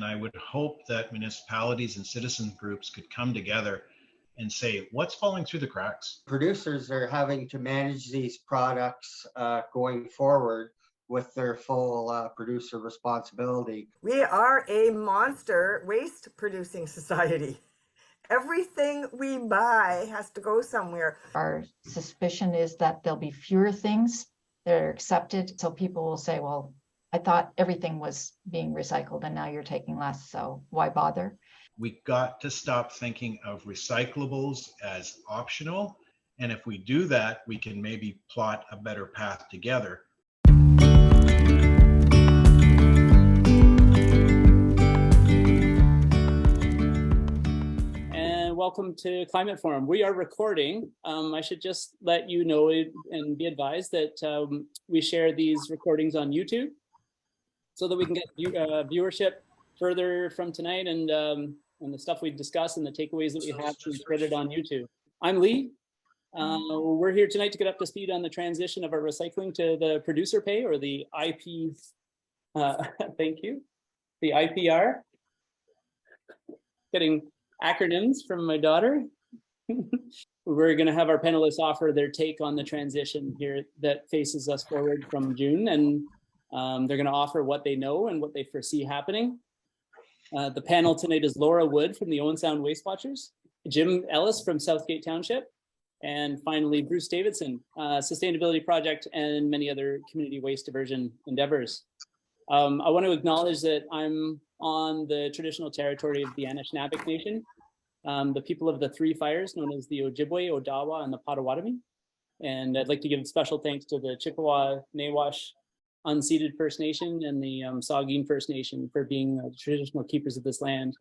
And I would hope that municipalities and citizen groups could come together and say, what's falling through the cracks? Producers are having to manage these products going forward with their full producer responsibility. We are a monster waste producing society. Everything we buy has to go somewhere. Our suspicion is that there'll be fewer things that are accepted. So people will say, well, I thought everything was being recycled and now you're taking less, so why bother? We got to stop thinking of recyclables as optional. And if we do that, we can maybe plot a better path together. Welcome to Climate Forum. We are recording. I should just let you know and be advised that we share these recordings on YouTube so that we can get viewership further from tonight and the stuff we discuss and the takeaways that we have to spread it on YouTube. I'm Lee. We're here tonight to get up to speed on the transition of our recycling to the producer pay, or the IP. Thank you. The IPR. Getting acronyms from my daughter. We're going to have our panelists offer their take on the transition here that faces us forward from June, and they're going to offer what they know and what they foresee happening. The panel tonight is Laura Wood from the Owen Sound Waste Watchers, Jim Ellis from Southgate Township, and finally Bruce Davidson, Sustainability Project, and many other community waste diversion endeavors. I want to acknowledge that I'm on the traditional territory of the Anishinaabe Nation, the people of the three fires known as the Ojibwe, Odawa, and the Potawatomi. And I'd like to give special thanks to the Chippewa, Nawash, unceded First Nation, and the Saugeen First Nation for being the traditional keepers of this land.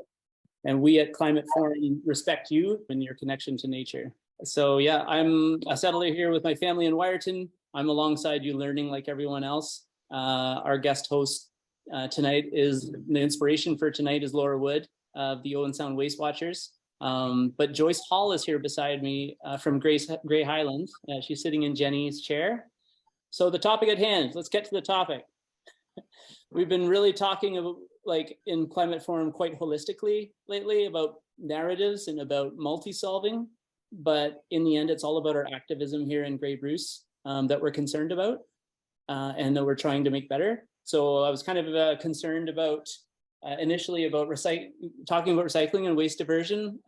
And we at Climate Forum respect you and your connection to nature. So yeah, I'm a settler here with my family in Wyerton. I'm alongside you learning like everyone else. Our guest host tonight is, the inspiration for tonight is Laura Wood of the Owen Sound Waste Watchers. But Joyce Hall is here beside me from Grey Highlands. She's sitting in Jenny's chair. So the topic at hand, let's get to the topic. We've been really talking about, like in Climate Forum, quite holistically lately about narratives and about multi-solving. But in the end, it's all about our activism here in Grey Bruce that we're concerned about and that we're trying to make better. So I was kind of concerned about initially about talking about recycling and waste diversion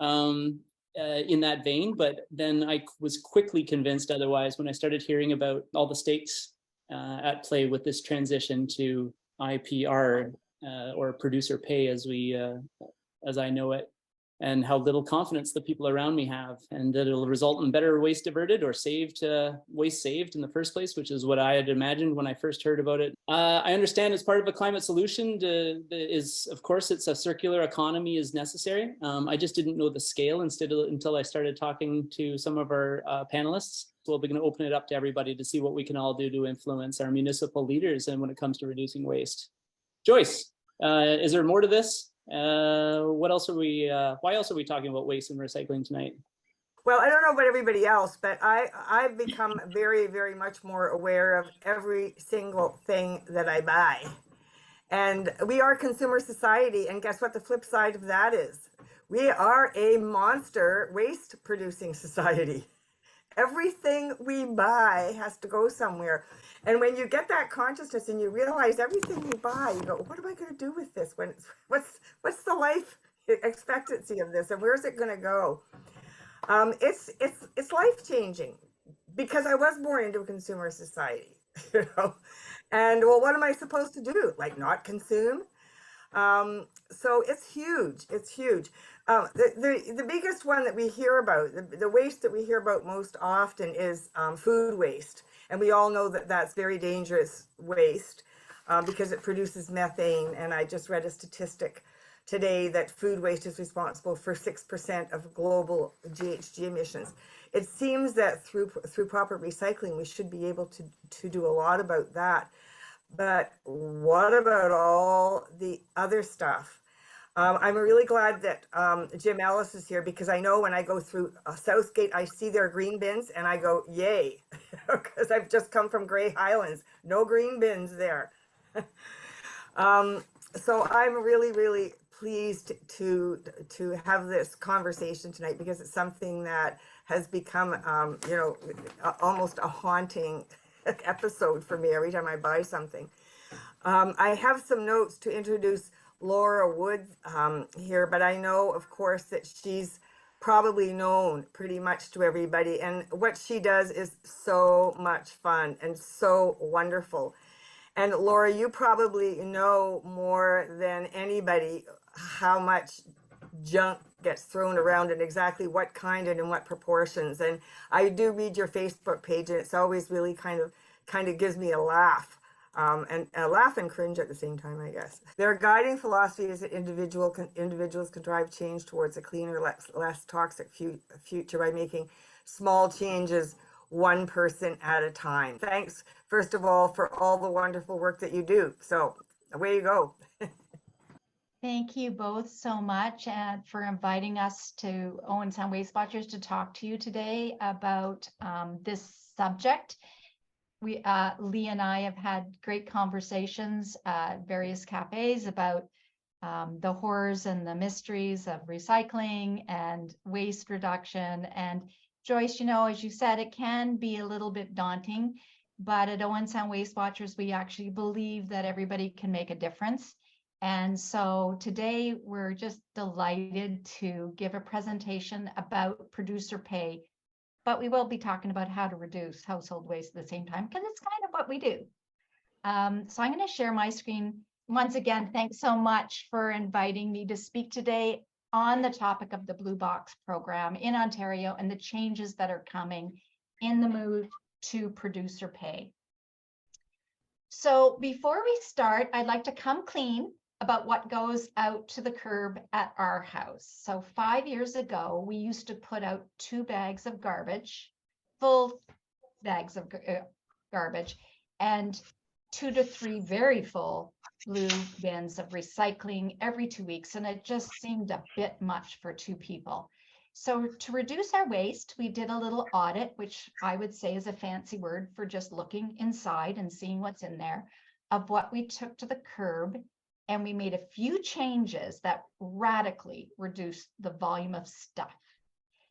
in that vein, but then I was quickly convinced otherwise when I started hearing about all the stakes at play with this transition to IPR or producer pay as I know it, and how little confidence the people around me have, and that it'll result in better waste diverted or waste saved in the first place, which is what I had imagined when I first heard about it. I understand as part of a climate solution of course, it's a circular economy is necessary. I just didn't know the scale until I started talking to some of our panelists. So we're going to open it up to everybody to see what we can all do to influence our municipal leaders and when it comes to reducing waste. Joyce, is there more to this? Why else are we talking about waste and recycling tonight? Well, I don't know about everybody else, but I've become very, very much more aware of every single thing that I buy. And we are a consumer society, and guess what the flip side of that is? We are a monster waste producing society. Everything we buy has to go somewhere. And when you get that consciousness and you realize everything you buy, you go, what am I going to do with this? What's the life expectancy of this, and where's it going to go? It's life changing, because I was born into a consumer society, you know. And well, what am I supposed to do? Like not consume? So it's huge. It's huge. The biggest one that we hear about, the waste that we hear about most often is food waste. And we all know that that's very dangerous waste because it produces methane. And I just read a statistic today that food waste is responsible for 6% of global GHG emissions. It seems that through proper recycling, we should be able to do a lot about that. But what about all the other stuff? I'm really glad that Jim Ellis is here, because I know when I go through Southgate, I see their green bins and I go, yay, because I've just come from Grey Highlands. No green bins there. So I'm really, really pleased to have this conversation tonight because it's something that has become, almost a haunting episode for me every time I buy something. I have some notes to introduce Laura Wood here, but I know, of course, that she's probably known pretty much to everybody. And what she does is so much fun and so wonderful. And Laura, you probably know more than anybody how much junk gets thrown around and exactly what kind and in what proportions. And I do read your Facebook page, and it's always really kind of gives me a laugh. And a laugh and cringe at the same time, I guess. Their guiding philosophy is that individuals can drive change towards a cleaner, less toxic future by making small changes one person at a time. Thanks, first of all, for all the wonderful work that you do. So away you go. Thank you both so much and for inviting us to Owen Sound Waste Watchers to talk to you today about this subject. Lee and I have had great conversations at various cafes about the horrors and the mysteries of recycling and waste reduction. And Joyce, as you said, it can be a little bit daunting, but at Owen Sound Waste Watchers, we actually believe that everybody can make a difference. And so today we're just delighted to give a presentation about producer pay, but we will be talking about how to reduce household waste at the same time, because it's kind of what we do. So I'm going to share my screen. Once again, thanks so much for inviting me to speak today on the topic of the Blue Box program in Ontario and the changes that are coming in the move to producer pay. So before we start, I'd like to come clean about what goes out to the curb at our house. So 5 years ago, we used to put out 2 bags of garbage, full bags of garbage, and 2 to 3 very full blue bins of recycling every 2 weeks. And it just seemed a bit much for 2 people. So to reduce our waste, we did a little audit, which I would say is a fancy word for just looking inside and seeing what's in there, of what we took to the curb. And we made a few changes that radically reduced the volume of stuff.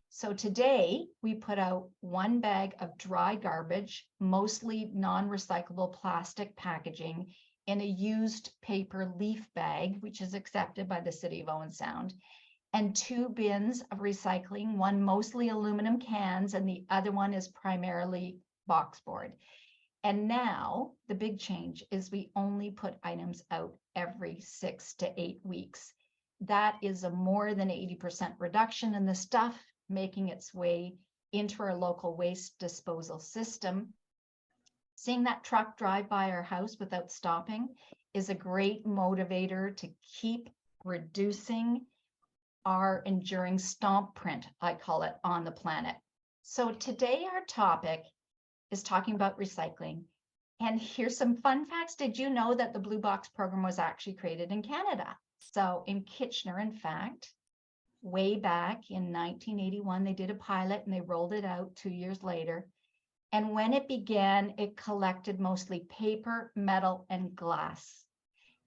So today we put out 1 bag of dry garbage, mostly non-recyclable plastic packaging, in a used paper leaf bag, which is accepted by the City of Owen Sound, and 2 bins of recycling, one mostly aluminum cans and the other one is primarily boxboard. And now the big change is we only put items out every 6 to 8 weeks. That is a more than 80% reduction in the stuff making its way into our local waste disposal system. Seeing that truck drive by our house without stopping is a great motivator to keep reducing our enduring stomp print, I call it, on the planet. So today our topic is talking about recycling. And here's some fun facts. Did you know that the Blue Box program was actually created in Canada? So in Kitchener, in fact, way back in 1981, they did a pilot and they rolled it out 2 years later. And when it began, it collected mostly paper, metal, and glass.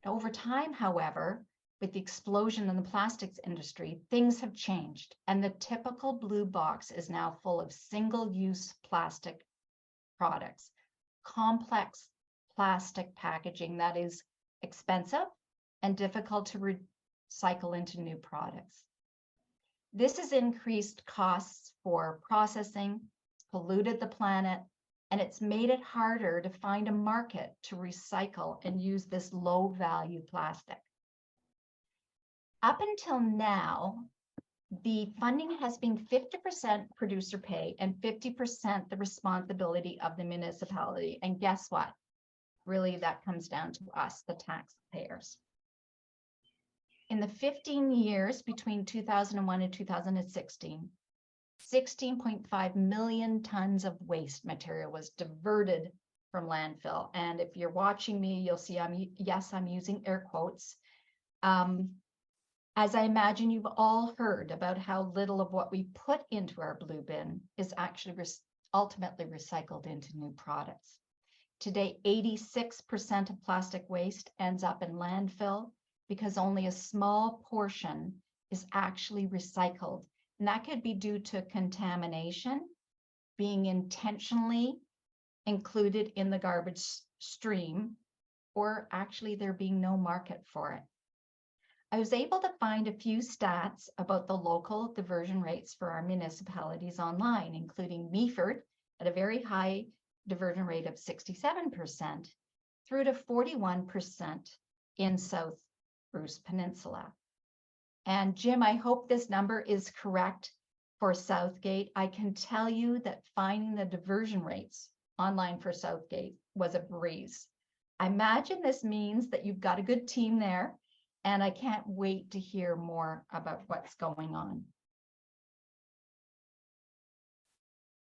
Over time, however, with the explosion in the plastics industry, things have changed. And the typical Blue Box is now full of single-use plastic products, complex plastic packaging that is expensive and difficult to recycle into new products. This has increased costs for processing, polluted the planet, and it's made it harder to find a market to recycle and use this low-value plastic. Up until now, the funding has been 50% producer pay and 50% the responsibility of the municipality. And guess what? Really, that comes down to us, the taxpayers. In the 15 years between 2001 and 2016, 16.5 million tons of waste material was diverted from landfill. And if you're watching me, you'll see I'm using air quotes. As I imagine you've all heard about how little of what we put into our blue bin is actually ultimately recycled into new products. Today, 86% of plastic waste ends up in landfill because only a small portion is actually recycled. And that could be due to contamination, being intentionally included in the garbage stream, or actually there being no market for it. I was able to find a few stats about the local diversion rates for our municipalities online, including Meaford at a very high diversion rate of 67%, through to 41% in South Bruce Peninsula. And Jim, I hope this number is correct for Southgate. I can tell you that finding the diversion rates online for Southgate was a breeze. I imagine this means that you've got a good team there, and I can't wait to hear more about what's going on.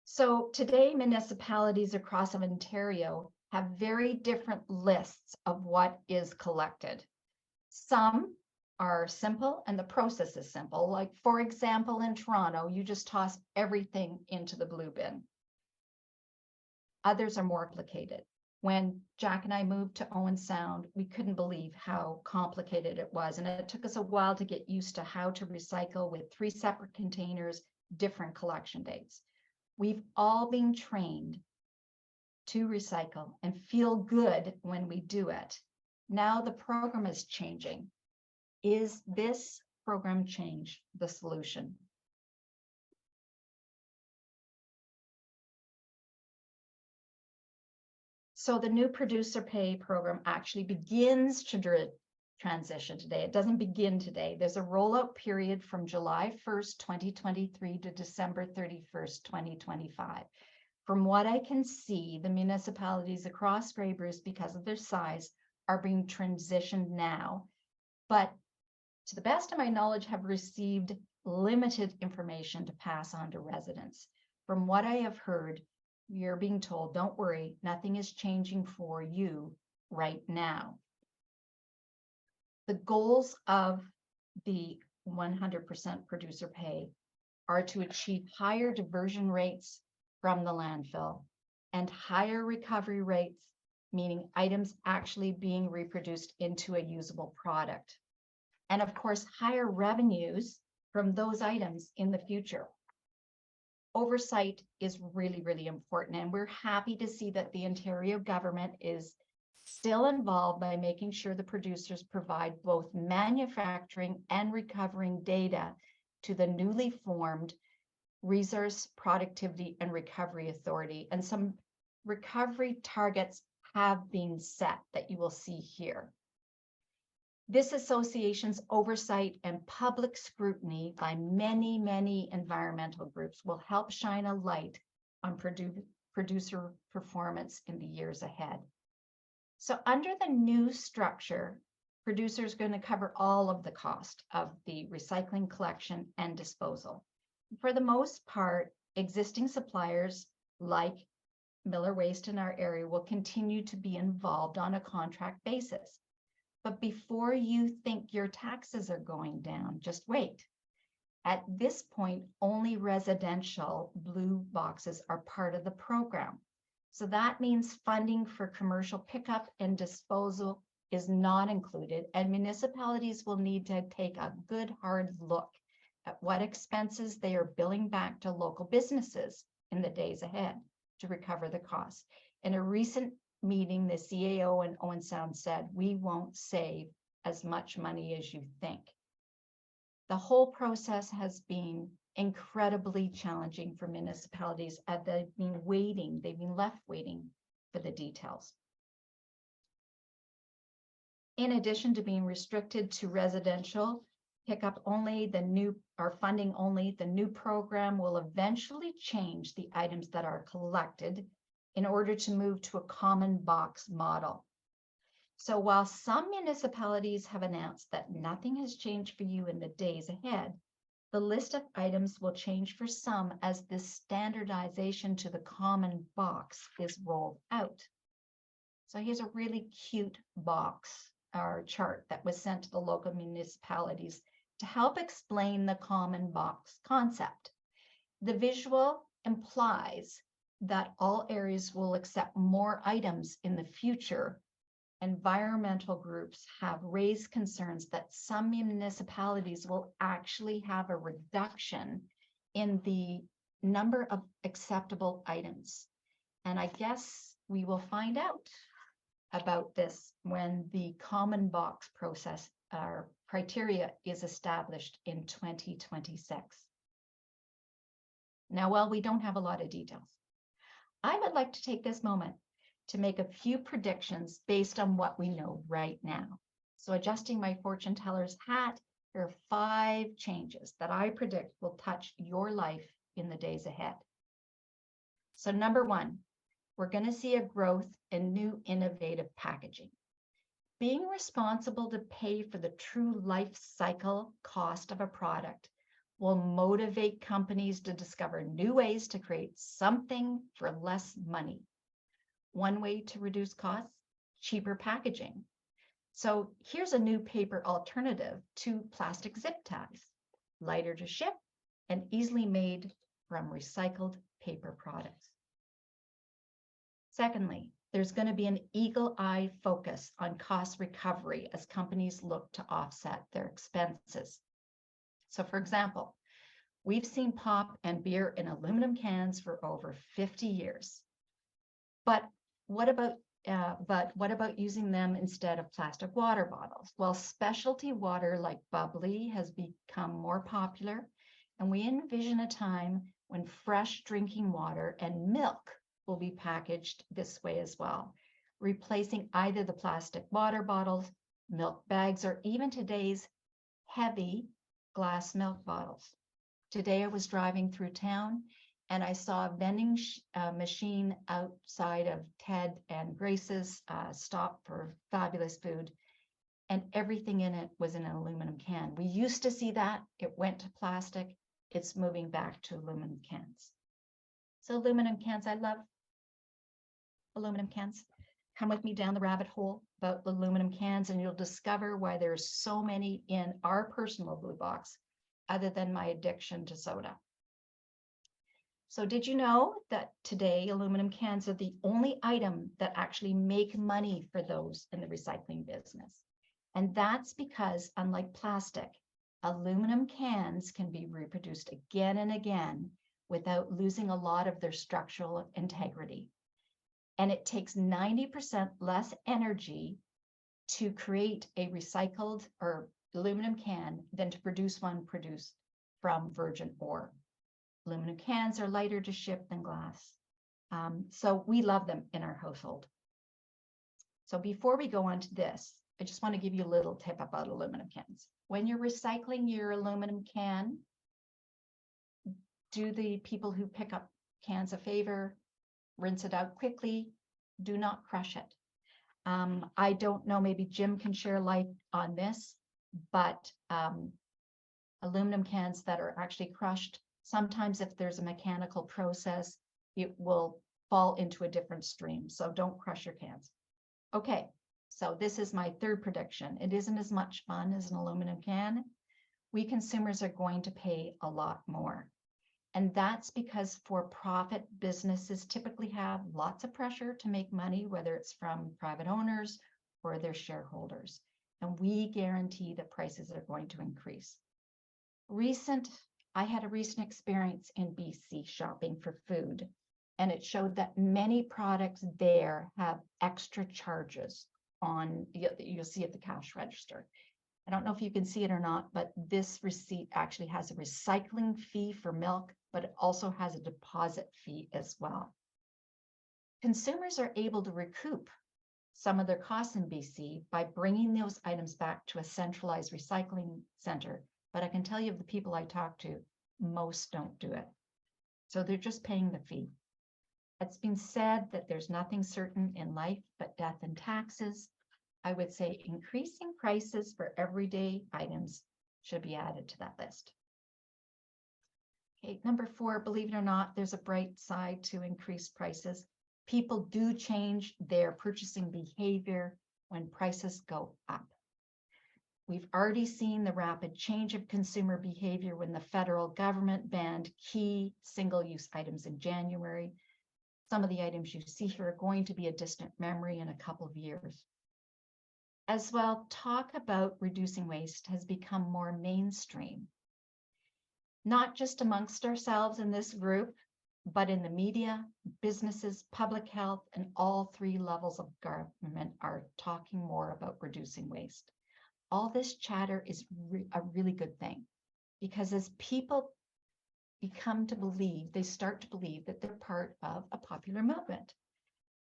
So today, municipalities across Ontario have very different lists of what is collected. Some are simple and the process is simple. Like, for example, in Toronto, you just toss everything into the blue bin. Others are more complicated. When Jack and I moved to Owen Sound, we couldn't believe how complicated it was. And it took us a while to get used to how to recycle with 3 separate containers, different collection dates. We've all been trained to recycle and feel good when we do it. Now the program is changing. Is this program change the solution? So the new producer pay program actually begins to transition today. It doesn't begin today. There's a rollout period from July 1st, 2023 to December 31st, 2025. From what I can see, the municipalities across Grey Bruce, because of their size, are being transitioned now. But to the best of my knowledge, have received limited information to pass on to residents. From what I have heard, you're being told, don't worry, nothing is changing for you right now. The goals of the 100% producer pay are to achieve higher diversion rates from the landfill and higher recovery rates, meaning items actually being reproduced into a usable product. And of course, higher revenues from those items in the future. Oversight is really, really important. And we're happy to see that the Ontario government is still involved by making sure the producers provide both manufacturing and recovering data to the newly formed Resource Productivity and Recovery Authority. And some recovery targets have been set that you will see here. This association's oversight and public scrutiny by many, many environmental groups will help shine a light on producer performance in the years ahead. So under the new structure, producers are going to cover all of the cost of the recycling, collection, and disposal. For the most part, existing suppliers like Miller Waste in our area will continue to be involved on a contract basis. But before you think your taxes are going down, just wait. At this point, only residential blue boxes are part of the program. So that means funding for commercial pickup and disposal is not included, and municipalities will need to take a good hard look at what expenses they are billing back to local businesses in the days ahead to recover the costs. In a recent meeting, the CAO in Owen Sound said, we won't save as much money as you think. The whole process has been incredibly challenging for municipalities as they've been left waiting for the details. In addition to being restricted to residential pickup only, funding only, the new program will eventually change the items that are collected in order to move to a common box model. So while some municipalities have announced that nothing has changed for you in the days ahead, the list of items will change for some as this standardization to the common box is rolled out. So here's a really cute box or chart that was sent to the local municipalities to help explain the common box concept. The visual implies that all areas will accept more items in the future environmental groups have raised concerns that some municipalities will actually have a reduction in the number of acceptable items. And I guess we will find out about this when the common box process or criteria is established in 2026. Now, while we don't have a lot of details, I would like to take this moment to make a few predictions based on what we know right now. So adjusting my fortune teller's hat, there are 5 changes that I predict will touch your life in the days ahead. So number 1, we're going to see a growth in new innovative packaging. Being responsible to pay for the true life cycle cost of a product will motivate companies to discover new ways to create something for less money. One way to reduce costs, cheaper packaging. So here's a new paper alternative to plastic zip ties, lighter to ship and easily made from recycled paper products. Secondly, there's going to be an eagle-eye focus on cost recovery as companies look to offset their expenses. So for example, we've seen pop and beer in aluminum cans for over 50 years. But what about using them instead of plastic water bottles? Well, specialty water like bubbly has become more popular, and we envision a time when fresh drinking water and milk will be packaged this way as well, replacing either the plastic water bottles, milk bags, or even today's heavy glass milk bottles. Today I was driving through town and I saw a vending machine outside of Ted and Grace's stop for fabulous food, and everything in it was in an aluminum can. We used to see that. It went to plastic. It's moving back to aluminum cans. So aluminum cans, I love aluminum cans. Come with me down the rabbit hole about aluminum cans and you'll discover why there's so many in our personal blue box other than my addiction to soda. So did you know that today aluminum cans are the only item that actually make money for those in the recycling business? And that's because, unlike plastic, aluminum cans can be reproduced again and again without losing a lot of their structural integrity. And it takes 90% less energy to create a recycled or aluminum can than to produce one produced from virgin ore. Aluminum cans are lighter to ship than glass. So we love them in our household. So before we go on to this, I just want to give you a little tip about aluminum cans. When you're recycling your aluminum can, do the people who pick up cans a favor, rinse it out quickly, do not crush it. I don't know, maybe Jim can share light on this, but aluminum cans that are actually crushed, sometimes if there's a mechanical process, it will fall into a different stream. So don't crush your cans. Okay, so this is my third prediction. It isn't as much fun as an aluminum can. We consumers are going to pay a lot more. And that's because for-profit businesses typically have lots of pressure to make money, whether it's from private owners or their shareholders. And we guarantee that prices are going to increase. I had a recent experience in BC shopping for food, and it showed that many products there have extra charges on, you'll see at the cash register. I don't know if you can see it or not, but this receipt actually has a recycling fee for milk, but it also has a deposit fee as well. Consumers are able to recoup some of their costs in BC by bringing those items back to a centralized recycling center. But I can tell you of the people I talk to, most don't do it. So they're just paying the fee. It's been said that there's nothing certain in life but death and taxes. I would say increasing prices for everyday items should be added to that list. Okay, number 4, believe it or not, there's a bright side to increased prices. People do change their purchasing behavior when prices go up. We've already seen the rapid change of consumer behavior when the federal government banned key single-use items in January. Some of the items you see here are going to be a distant memory in a couple of years. As well, talk about reducing waste has become more mainstream, not just amongst ourselves in this group, but in the media, businesses, public health, and all three levels of government are talking more about reducing waste. All this chatter is a really good thing, because as people become to believe, they start to believe that they're part of a popular movement.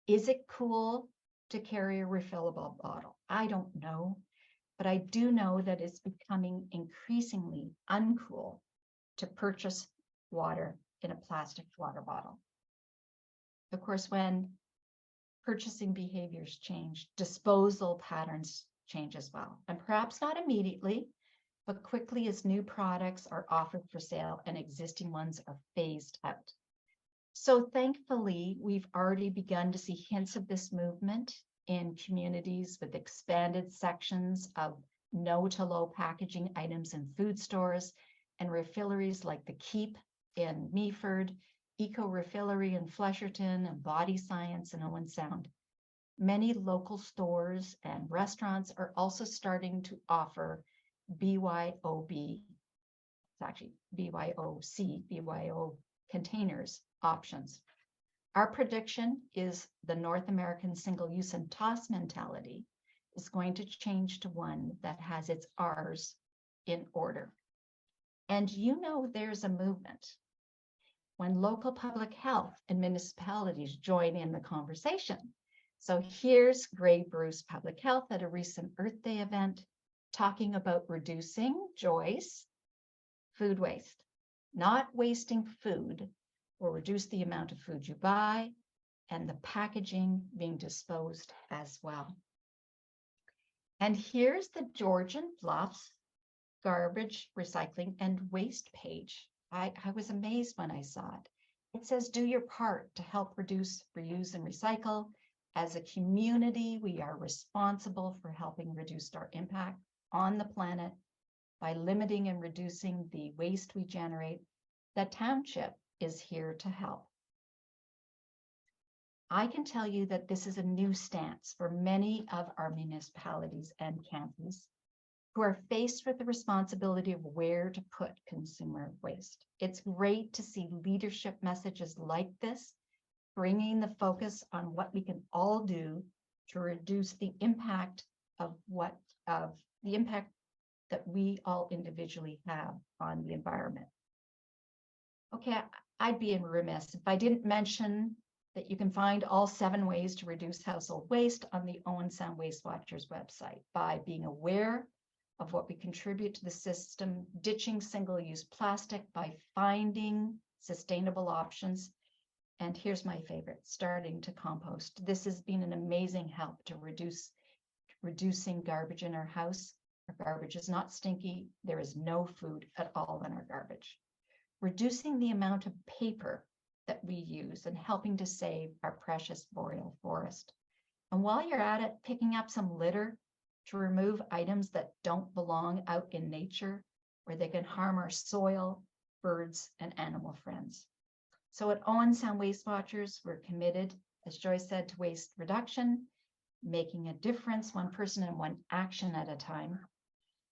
Is it cool to carry a refillable bottle? I don't know, but I do know that it's becoming increasingly uncool to purchase water in a plastic water bottle. Of course, when purchasing behaviors change, disposal patterns change as well, and perhaps not immediately, but quickly as new products are offered for sale and existing ones are phased out. So thankfully, we've already begun to see hints of this movement in communities with expanded sections of no to low packaging items in food stores and refilleries like the Keep in Meaford, Eco Refillery in Flesherton, and Body Science in Owen Sound. Many local stores and restaurants are also starting to offer BYOB, it's actually BYOC, BYO containers options. Our prediction is the North American single-use and toss mentality is going to change to one that has its R's in order. And you know there's a movement when local public health and municipalities join in the conversation. So here's Grey Bruce Public Health at a recent Earth Day event talking about reducing, Joyce, food waste, not wasting food, or reduce the amount of food you buy and the packaging being disposed as well. And here's the Georgian Bluffs garbage, recycling, and waste page. I was amazed when I saw it. It says, do your part to help reduce, reuse, and recycle. As a community, we are responsible for helping reduce our impact on the planet by limiting and reducing the waste we generate. The township is here to help. I can tell you that this is a new stance for many of our municipalities and counties who are faced with the responsibility of where to put consumer waste. It's great to see leadership messages like this, bringing the focus on what we can all do to reduce the impact of the impact that we all individually have on the environment. Okay, I'd be remiss if I didn't mention that you can find all 7 ways to reduce household waste on the Owen Sound Waste Watchers website by being aware of what we contribute to the system, ditching single-use plastic by finding sustainable options. And here's my favorite, starting to compost. This has been an amazing help to reducing garbage in our house. Our garbage is not stinky. There is no food at all in our garbage. Reducing the amount of paper that we use and helping to save our precious boreal forest. And while you're at it, picking up some litter to remove items that don't belong out in nature, where they can harm our soil, birds, and animal friends. So at Owen Sound Waste Watchers, we're committed, as Joyce said, to waste reduction, making a difference, one person and one action at a time.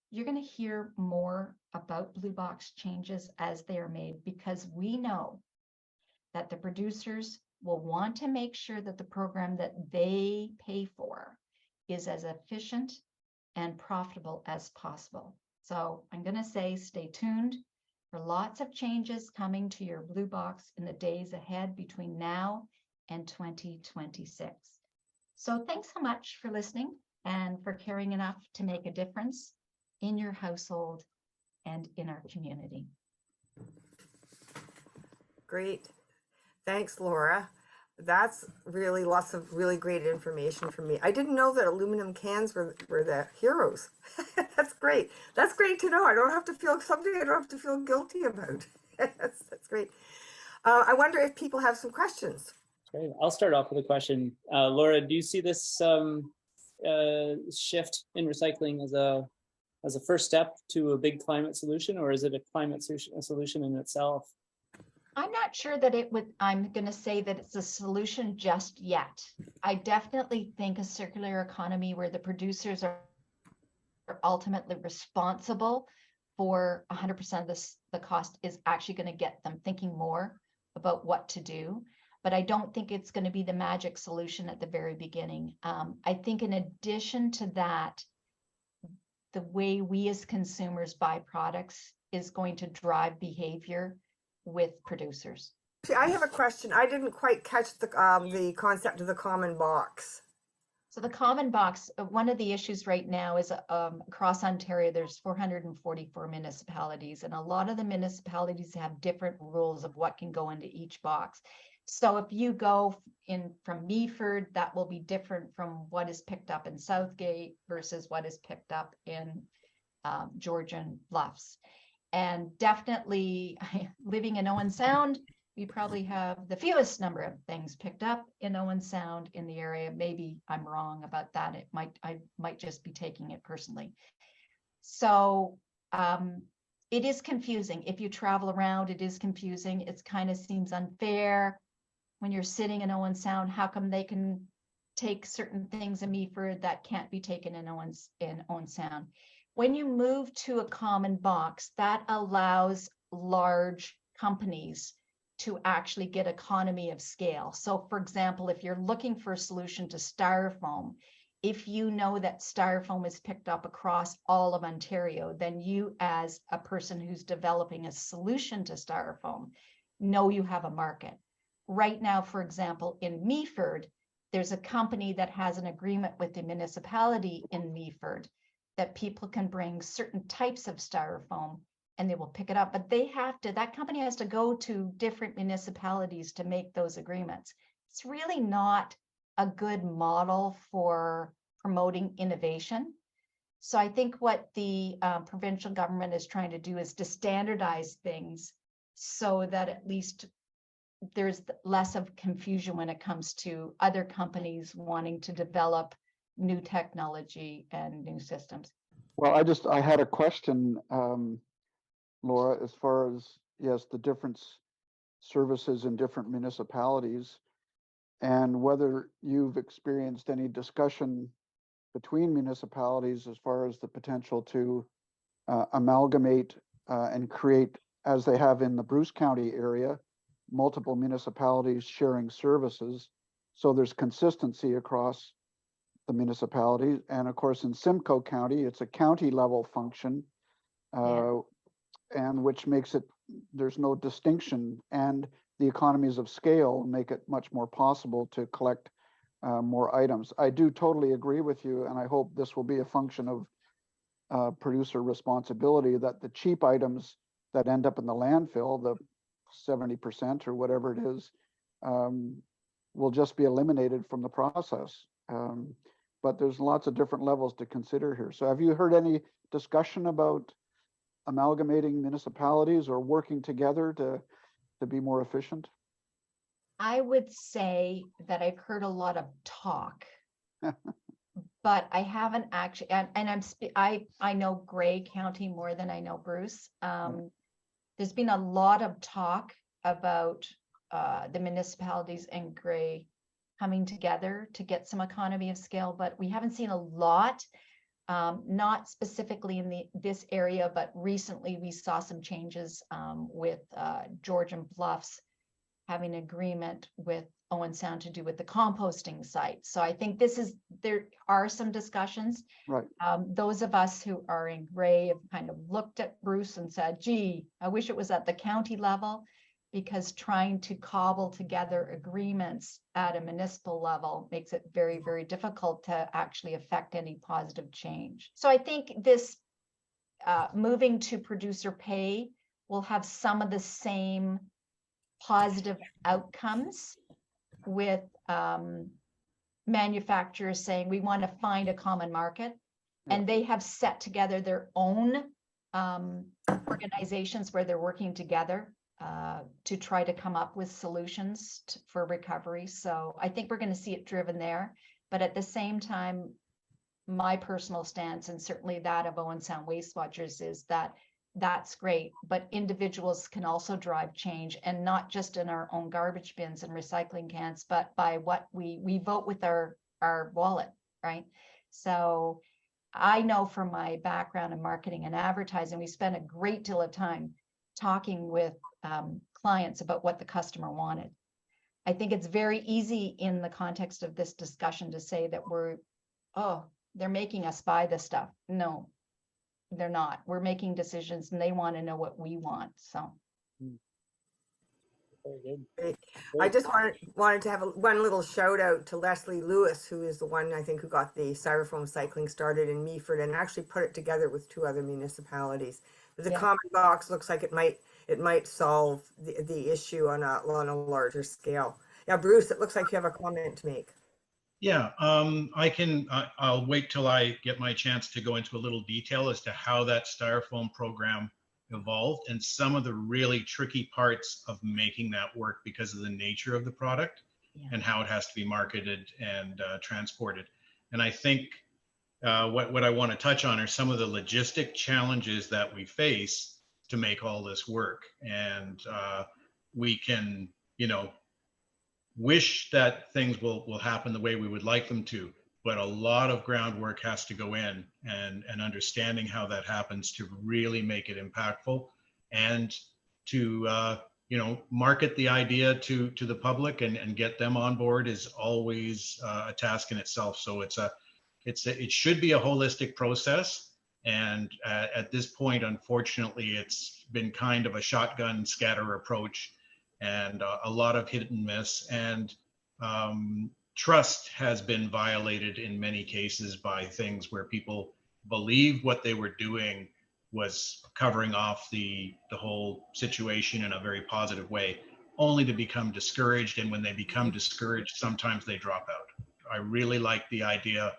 You're going to hear more about Blue Box changes as they are made, because we know that the producers will want to make sure that the program that they pay for is as efficient and profitable as possible. So I'm going to say stay tuned for lots of changes coming to your Blue Box in the days ahead between now and 2026. So thanks so much for listening and for caring enough to make a difference in your household and in our community. Great. Thanks, Laura. That's really lots of really great information for me. I didn't know that aluminum cans were the heroes. That's great. That's great to know. I don't have to feel something I don't have to feel guilty about. That's great. I wonder if people have some questions. Great. I'll start off with a question. Laura, do you see this shift in recycling as a first step to a big climate solution, or is it a climate solution in itself? I'm not sure that I'm going to say that it's a solution just yet. I definitely think a circular economy where the producers are ultimately responsible for 100% of the cost is actually going to get them thinking more about what to do. But I don't think it's going to be the magic solution at the very beginning. I think in addition to that, the way we as consumers buy products is going to drive behavior with producers. Actually, I have a question. I didn't quite catch the concept of the common box. So the common box, one of the issues right now is across Ontario, there's 444 municipalities, and a lot of the municipalities have different rules of what can go into each box. So if you go in from Meaford, that will be different from what is picked up in Southgate versus what is picked up in Georgian Bluffs. And definitely living in Owen Sound, we probably have the fewest number of things picked up in Owen Sound in the area. Maybe I'm wrong about that. I might just be taking it personally. So it is confusing. If you travel around, it is confusing. It kind of seems unfair when you're sitting in Owen Sound. How come they can take certain things in Meaford that can't be taken in Owen Sound? When you move to a common box, that allows large companies to actually get economy of scale. So for example, if you're looking for a solution to styrofoam, if you know that styrofoam is picked up across all of Ontario, then you as a person who's developing a solution to styrofoam, know you have a market. Right now, for example, in Meaford, there's a company that has an agreement with the municipality in Meaford that people can bring certain types of styrofoam and they will pick it up, but that company has to go to different municipalities to make those agreements. It's really not a good model for promoting innovation. So I think what the provincial government is trying to do is to standardize things so that at least there's less of confusion when it comes to other companies wanting to develop new technology and new systems. Well, I had a question, Laura, as far as, yes, the different services in different municipalities and whether you've experienced any discussion between municipalities as far as the potential to amalgamate and create, as they have in the Bruce County area, multiple municipalities sharing services. So there's consistency across the municipalities. And of course, in Simcoe County, it's a county level function, and which makes it, there's no distinction, and the economies of scale make it much more possible to collect more items. I do totally agree with you, and I hope this will be a function of producer responsibility, that the cheap items that end up in the landfill, the 70% or whatever it is, will just be eliminated from the process. But there's lots of different levels to consider here. So have you heard any discussion about amalgamating municipalities or working together to be more efficient? I would say that I've heard a lot of talk, but I haven't actually, and I know Grey County more than I know Bruce. There's been a lot of talk about the municipalities and Grey coming together to get some economy of scale, but we haven't seen a lot, not specifically in this area, but recently we saw some changes with Georgian Bluffs having an agreement with Owen Sound to do with the composting site. So I think there are some discussions. Right. Those of us who are in Grey have kind of looked at Bruce and said, gee, I wish it was at the county level, because trying to cobble together agreements at a municipal level makes it very, very difficult to actually affect any positive change. So I think this moving to producer pay will have some of the same positive outcomes, with manufacturers saying we want to find a common market, and they have set together their own organizations where they're working together to try to come up with solutions for recovery. So I think we're going to see it driven there. But at the same time, my personal stance, and certainly that of Owen Sound Waste Watchers, is that that's great, but individuals can also drive change, and not just in our own garbage bins and recycling cans, but by what we vote with our wallet, right? So I know from my background in marketing and advertising, we spent a great deal of time talking with clients about what the customer wanted. I think it's very easy in the context of this discussion to say that they're making us buy this stuff. No, they're not. We're making decisions and they want to know what we want. So Very good. I Great. just wanted to have one little shout out to Leslie Lewis, who is the one I think who got the styrofoam cycling started in Meaford and actually put it together with 2 other municipalities. The Yeah. common box looks like it might solve the issue on a larger scale. Now, Bruce, it looks like you have a comment to make. Yeah, I'll wait till I get my chance to go into a little detail as to how that styrofoam program evolved and some of the really tricky parts of making that work because of the nature of the product and how it has to be marketed and transported. And I think what I want to touch on are some of the logistic challenges that we face to make all this work. And we can, wish that things will happen the way we would like them to, but a lot of groundwork has to go in and understanding how that happens to really make it impactful and to market the idea to the public and get them on board is always a task in itself. So it should be a holistic process, and at this point, unfortunately, it's been kind of a shotgun scatter approach and a lot of hit and miss, and trust has been violated in many cases by things where people believed what they were doing was covering off the whole situation in a very positive way, only to become discouraged. And when they become discouraged, sometimes they drop out. I really like the idea,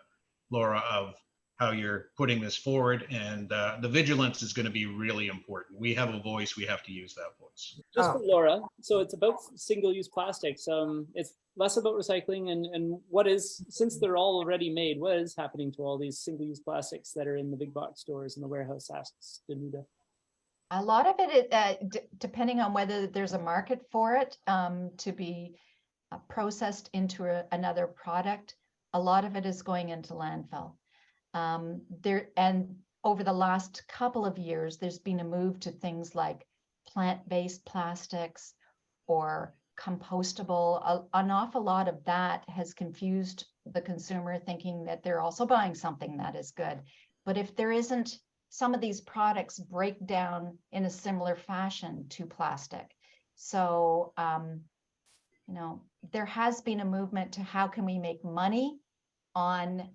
Laura, of how you're putting this forward, and the vigilance is going to be really important. We have a voice, we have to use that voice. Just for Laura, so it's about single-use plastics. It's less about recycling and what is, since they're all already made, what is happening to all these single-use plastics that are in the big box stores and the warehouse, asks Danuta. a lot of it, depending on whether there's a market for it to be processed into another product, a lot of it is going into landfill. And over the last couple of years, there's been a move to things like plant-based plastics or compostable. An awful lot of that has confused the consumer, thinking that they're also buying something that is good. But if there isn't, some of these products break down in a similar fashion to plastic. So, there has been a movement to how can we make money on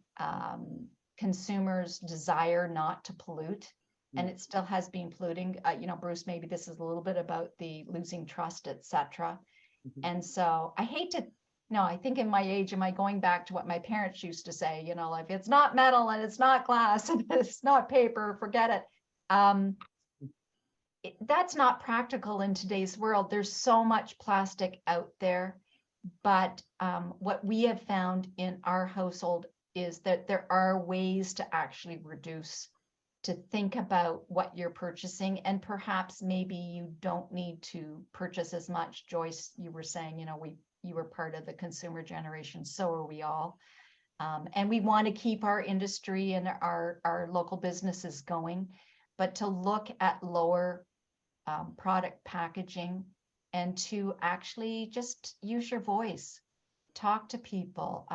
consumers' desire not to pollute, and it still has been polluting. Bruce, maybe this is a little bit about the losing trust, etc. And so I hate to, I think in my age, am I going back to what my parents used to say, if it's not metal and it's not glass and it's not paper, forget it. That's not practical in today's world. There's so much plastic out there. But what we have found in our household is that there are ways to actually reduce, to think about what you're purchasing, and perhaps maybe you don't need to purchase as much. Joyce, you were saying, you were part of the consumer generation, so are we all. And we want to keep our industry and our local businesses going, but to look at lower product packaging and to actually just use your voice, talk to people,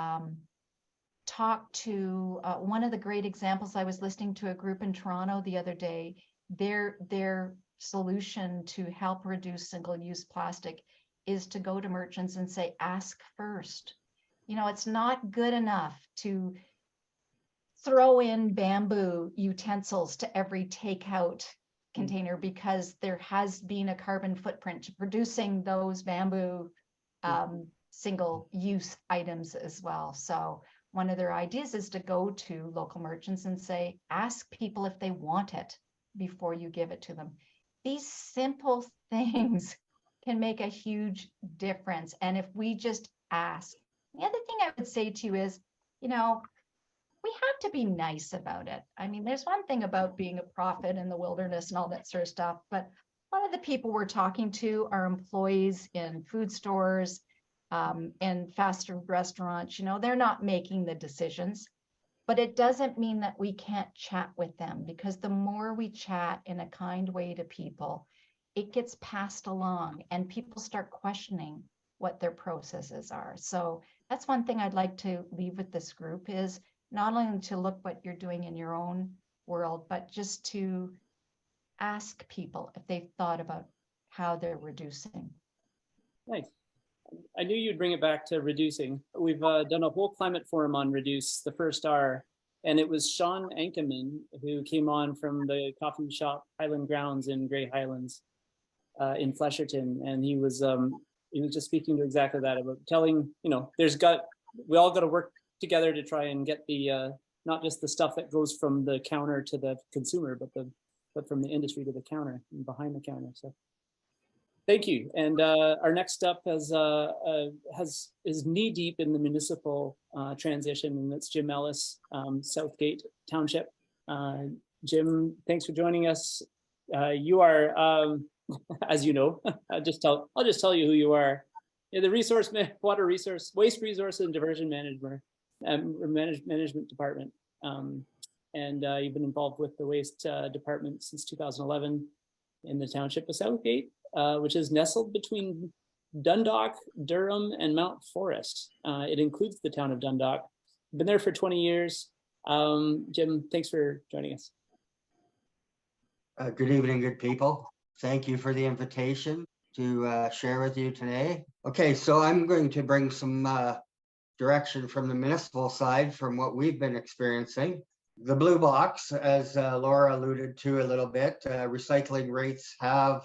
talk to one of the great examples. I was listening to a group in Toronto the other day. Their solution to help reduce single-use plastic is to go to merchants and say, ask first. It's not good enough to throw in bamboo utensils to every takeout container, because there has been a carbon footprint to producing those bamboo single-use items as well. So one of their ideas is to go to local merchants and say, ask people if they want it before you give it to them. These simple things can make a huge difference. And if we just ask, the other thing I would say to you is, we have to be nice about it. I mean, there's one thing about being a prophet in the wilderness and all that sort of stuff, but a lot of the people we're talking to are employees in food stores and fast food restaurants. You know, they're not making the decisions, but it doesn't mean that we can't chat with them, because the more we chat in a kind way to people, it gets passed along and people start questioning what their processes are. So that's one thing I'd like to leave with this group, is not only to look what you're doing in your own world, but just to ask people if they've thought about how they're reducing. Nice. I knew you'd bring it back to reducing. We've done a whole climate forum on reduce, the first R, and it was Sean Ankerman who came on from the coffee shop Highland Grounds in Grey Highlands in Flesherton, and he was just speaking to exactly that, about telling, you know, we all got to work together to try and get the not just the stuff that goes from the counter to the consumer, but from the industry to the counter and behind the counter. So thank you. And our next up is knee deep in the municipal transition, and that's Jim Ellis, Southgate Township. Jim, thanks for joining us. You are, as you know, I'll just tell you who you are. You're the waste resource and diversion management department. And you've been involved with the waste department since 2011 in the township of Southgate, which is nestled between Dundalk, Durham, and Mount Forest. It includes the town of Dundalk. Been there for 20 years. Jim, thanks for joining us. Good evening, good people. Thank you for the invitation to share with you today. Okay, so I'm going to bring some direction from the municipal side from what we've been experiencing. The blue box, as Laura alluded to a little bit, recycling rates have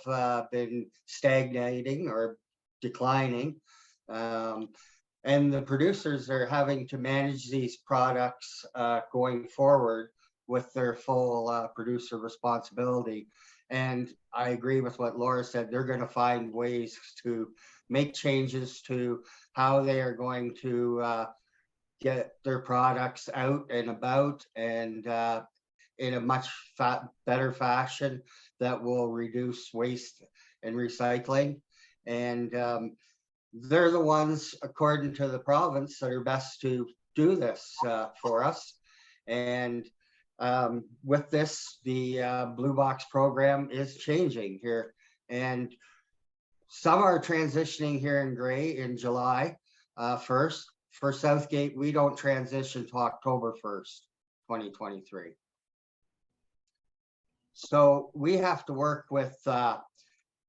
been stagnating or declining. And the producers are having to manage these products going forward with their full producer responsibility. And I agree with what Laura said. They're going to find ways to make changes to how they are going to get their products out and about, and in a much better fashion that will reduce waste and recycling. And they're the ones, according to the province, that are best to do this for us. And with this, the Blue Box program is changing here. And some are transitioning here in Grey in July 1st. For Southgate, we don't transition to October 1st, 2023. So we have to work with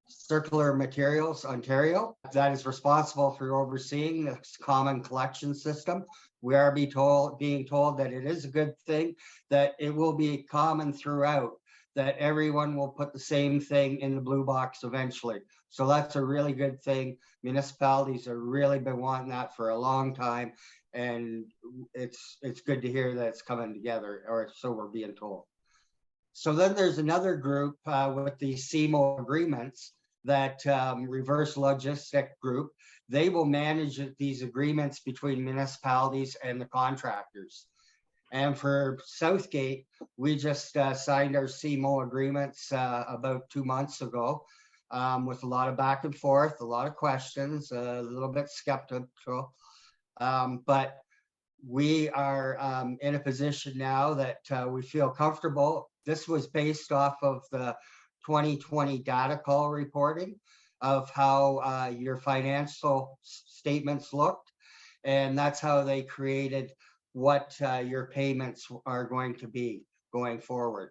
Circular Materials Ontario, that is responsible for overseeing this common collection system. We are being told that it is a good thing, that it will be common throughout, that everyone will put the same thing in the blue box eventually. So that's a really good thing. Municipalities have really been wanting that for a long time, and it's good to hear that it's coming together, or so we're being told. So then there's another group with the CMO agreements, that reverse logistic group. They will manage these agreements between municipalities and the contractors. And for Southgate, we just signed our CMO agreements about 2 months ago, with a lot of back and forth, a lot of questions, a little bit skeptical. But we are in a position now that we feel comfortable. This was based off of the 2020 data call reporting of how your financial statements looked. And that's how they created what your payments are going to be going forward.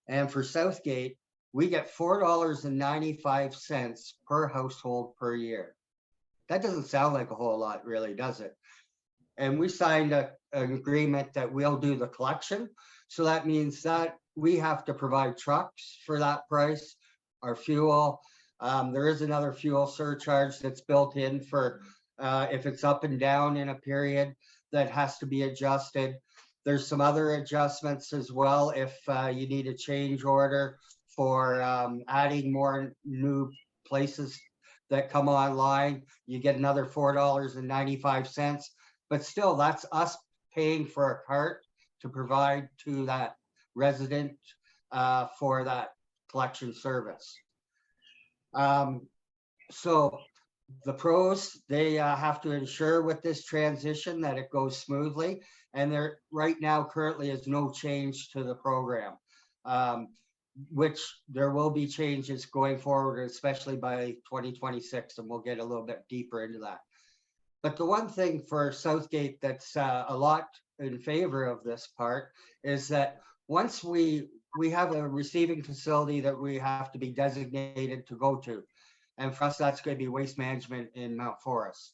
And for Southgate, we get $4.95 per household per year. That doesn't sound like a whole lot, really, does it? And we signed an agreement that we'll do the collection. So that means that we have to provide trucks for that price, our fuel. There is another fuel surcharge that's built in for if it's up and down in a period that has to be adjusted. There's some other adjustments as well. If you need a change order for adding more new places that come online, you get another $4.95. But still, that's us paying for a cart to provide to that resident for that collection service. So the pros, they have to ensure with this transition that it goes smoothly. And there right now currently is no change to the program, which there will be changes going forward, especially by 2026. And we'll get a little bit deeper into that. But the one thing for Southgate that's a lot in favor of this part is that once we have a receiving facility that we have to be designated to go to. And for us, that's going to be Waste Management in Mount Forest.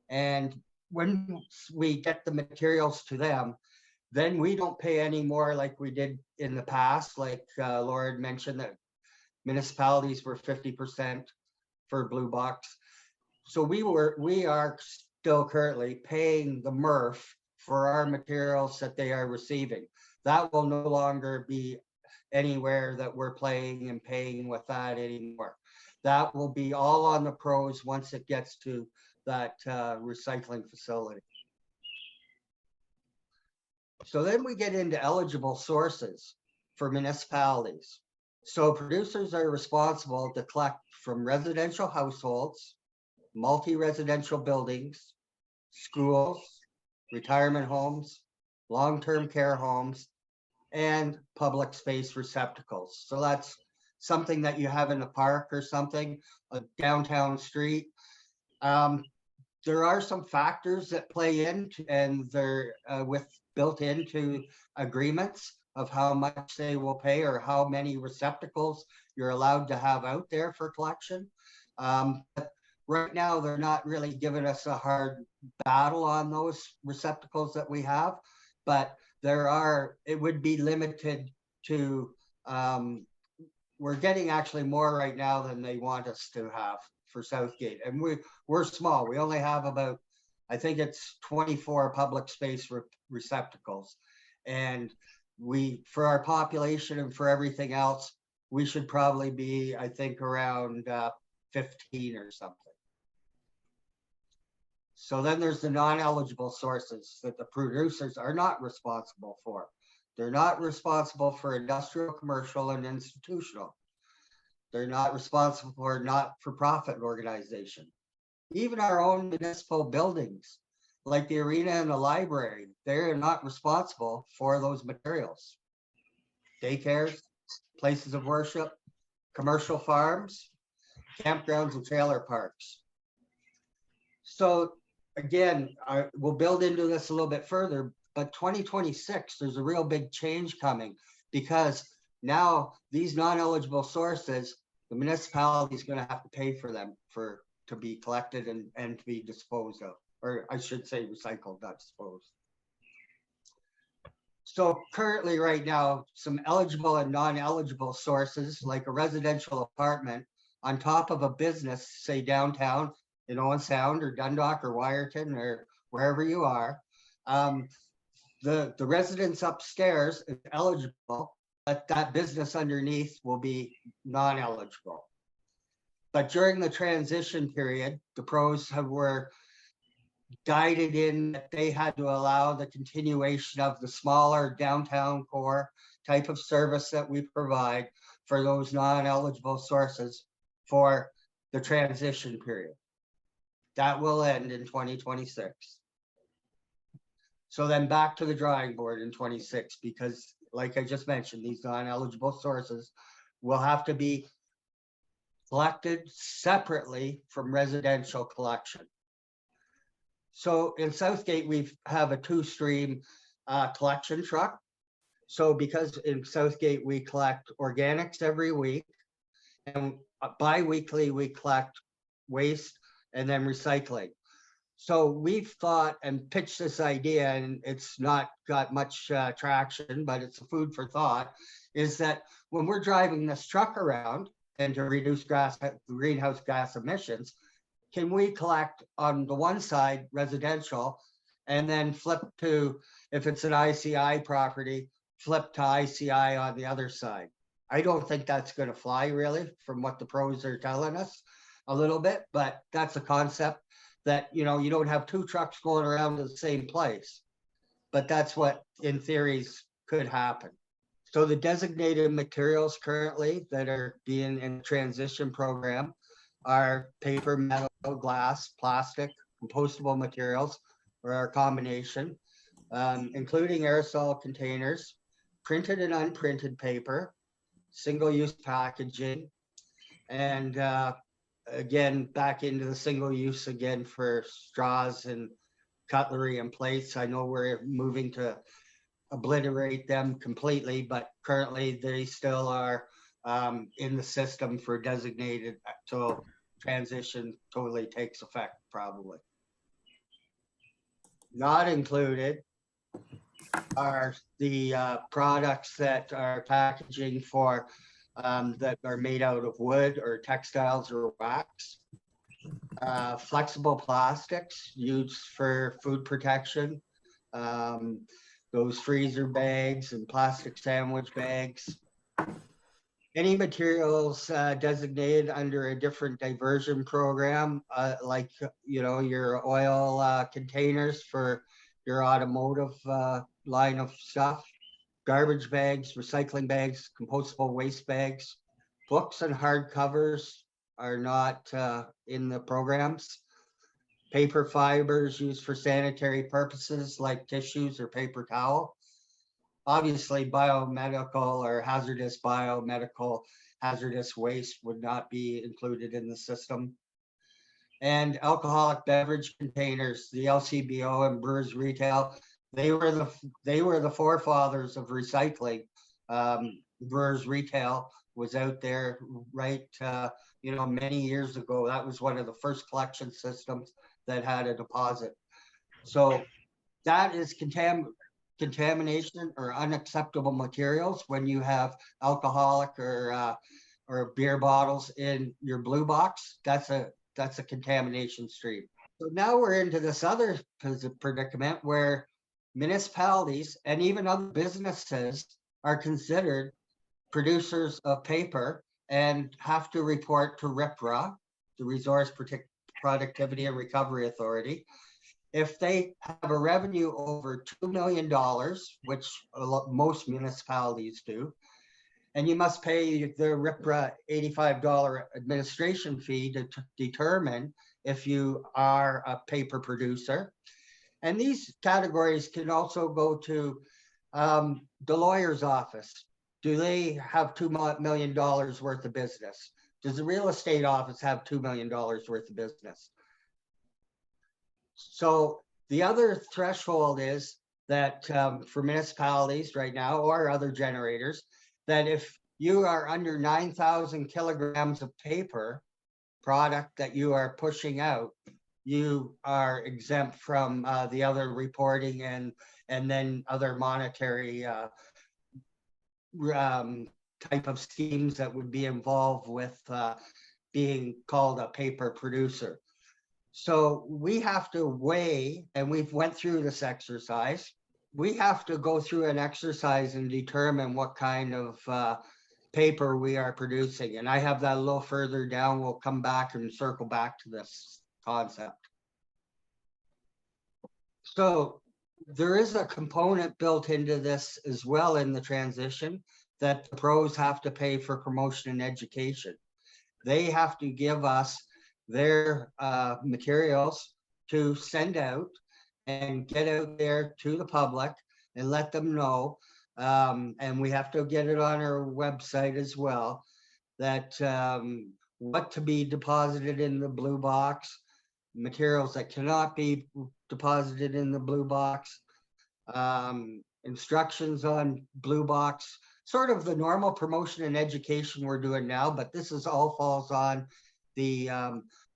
And when we get the materials to them, then we don't pay any more like we did in the past. Like Laura had mentioned that municipalities were 50% for Blue Box. So we are still currently paying the MRF for our materials that they are receiving. That will no longer be anywhere that we're playing and paying with that anymore. That will be all on the pros once it gets to that recycling facility. So then we get into eligible sources for municipalities. So producers are responsible to collect from residential households, multi-residential buildings, schools, retirement homes, long-term care homes, and public space receptacles. So that's something that you have in a park or something, a downtown street. There are some factors that play in, and they're built into agreements of how much they will pay or how many receptacles you're allowed to have out there for collection. But right now, they're not really giving us a hard battle on those receptacles that we have, but it would be limited to, we're getting actually more right now than they want us to have for Southgate. And we're small. We only have about, I think it's 24 public space receptacles. And for our population and for everything else, we should probably be, I think, around 15 or something. So then there's the non-eligible sources that the producers are not responsible for. They're not responsible for industrial, commercial, and institutional. They're not responsible for not-for-profit organization. Even our own municipal buildings, like the arena and the library, they're not responsible for those materials. Daycares, places of worship, commercial farms, campgrounds, and trailer parks. So again, we'll build into this a little bit further, but 2026, there's a real big change coming because now these non-eligible sources, the municipality is going to have to pay for them to be collected and to be disposed of, or I should say recycled, not disposed. So currently right now, some eligible and non-eligible sources like a residential apartment on top of a business, say downtown in Owen Sound or Dundalk or Wyerton or wherever you are, the residents upstairs is eligible, but that business underneath will be non-eligible. But during the transition period, the pros were guided in that they had to allow the continuation of the smaller downtown core type of service that we provide for those non-eligible sources for the transition period. That will end in 2026. So then back to the drawing board in 26, because like I just mentioned, these non-eligible sources will have to be collected separately from residential collection. So in Southgate, we have a two-stream collection truck. So because in Southgate, we collect organics every week, and bi-weekly we collect waste and then recycling. So we've thought and pitched this idea, and it's not got much traction, but it's a food for thought, is that when we're driving this truck around and to reduce greenhouse gas emissions, can we collect on the one side residential and then flip to, if it's an ICI property, flip to ICI on the other side? I don't think that's going to fly really from what the pros are telling us a little bit, but that's a concept that, you know, you don't have two trucks going around to the same place. but that's what in theories could happen. So the designated materials currently that are being in the transition program are paper, metal, glass, plastic, compostable materials, or a combination, including aerosol containers, printed and unprinted paper, single-use packaging, and again, back into the single use again for straws and cutlery and plates. I know we're moving to obliterate them completely, but currently they still are in the system for designated till transition totally takes effect, probably. Not included are the products that are packaging for that are made out of wood or textiles or wax. Flexible plastics used for food protection. Those freezer bags and plastic sandwich bags. Any materials designated under a different diversion program, like, you know, your oil containers for your automotive line of stuff, garbage bags, recycling bags, compostable waste bags, books and hardcovers are not in the programs. Paper fibers used for sanitary purposes like tissues or paper towel. Obviously, biomedical or biomedical hazardous waste would not be included in the system. And alcoholic beverage containers, the LCBO and Brewers Retail, they were the forefathers of recycling. Brewers Retail was out there, right, you know, many years ago. That was one of the first collection systems that had a deposit. So that is contamination or unacceptable materials when you have alcoholic or beer bottles in your blue box. That's a contamination stream. So now we're into this other predicament where municipalities and even other businesses are considered producers of paper and have to report to RIPRA, the Resource Productivity and Recovery Authority. If they have a revenue over $2 million, which most municipalities do, and you must pay the RIPRA $85 administration fee to determine if you are a paper producer. And these categories can also go to the lawyer's office. Do they have $2 million worth of business? Does the real estate office have $2 million worth of business? So the other threshold is that for municipalities right now or other generators, that if you are under 9,000 kilograms of paper product that you are pushing out, you are exempt from the other reporting and then other monetary type of schemes that would be involved with being called a paper producer. So we have to weigh, and we've went through this exercise. We have to go through an exercise and determine what kind of paper we are producing. And I have that a little further down. We'll come back and circle back to this concept. So there is a component built into this as well in the transition that the pros have to pay for promotion and education. They have to give us their materials to send out and get out there to the public and let them know. And we have to get it on our website as well, that what to be deposited in the blue box, materials that cannot be deposited in the blue box, instructions on blue box, sort of the normal promotion and education we're doing now, but this is all falls on the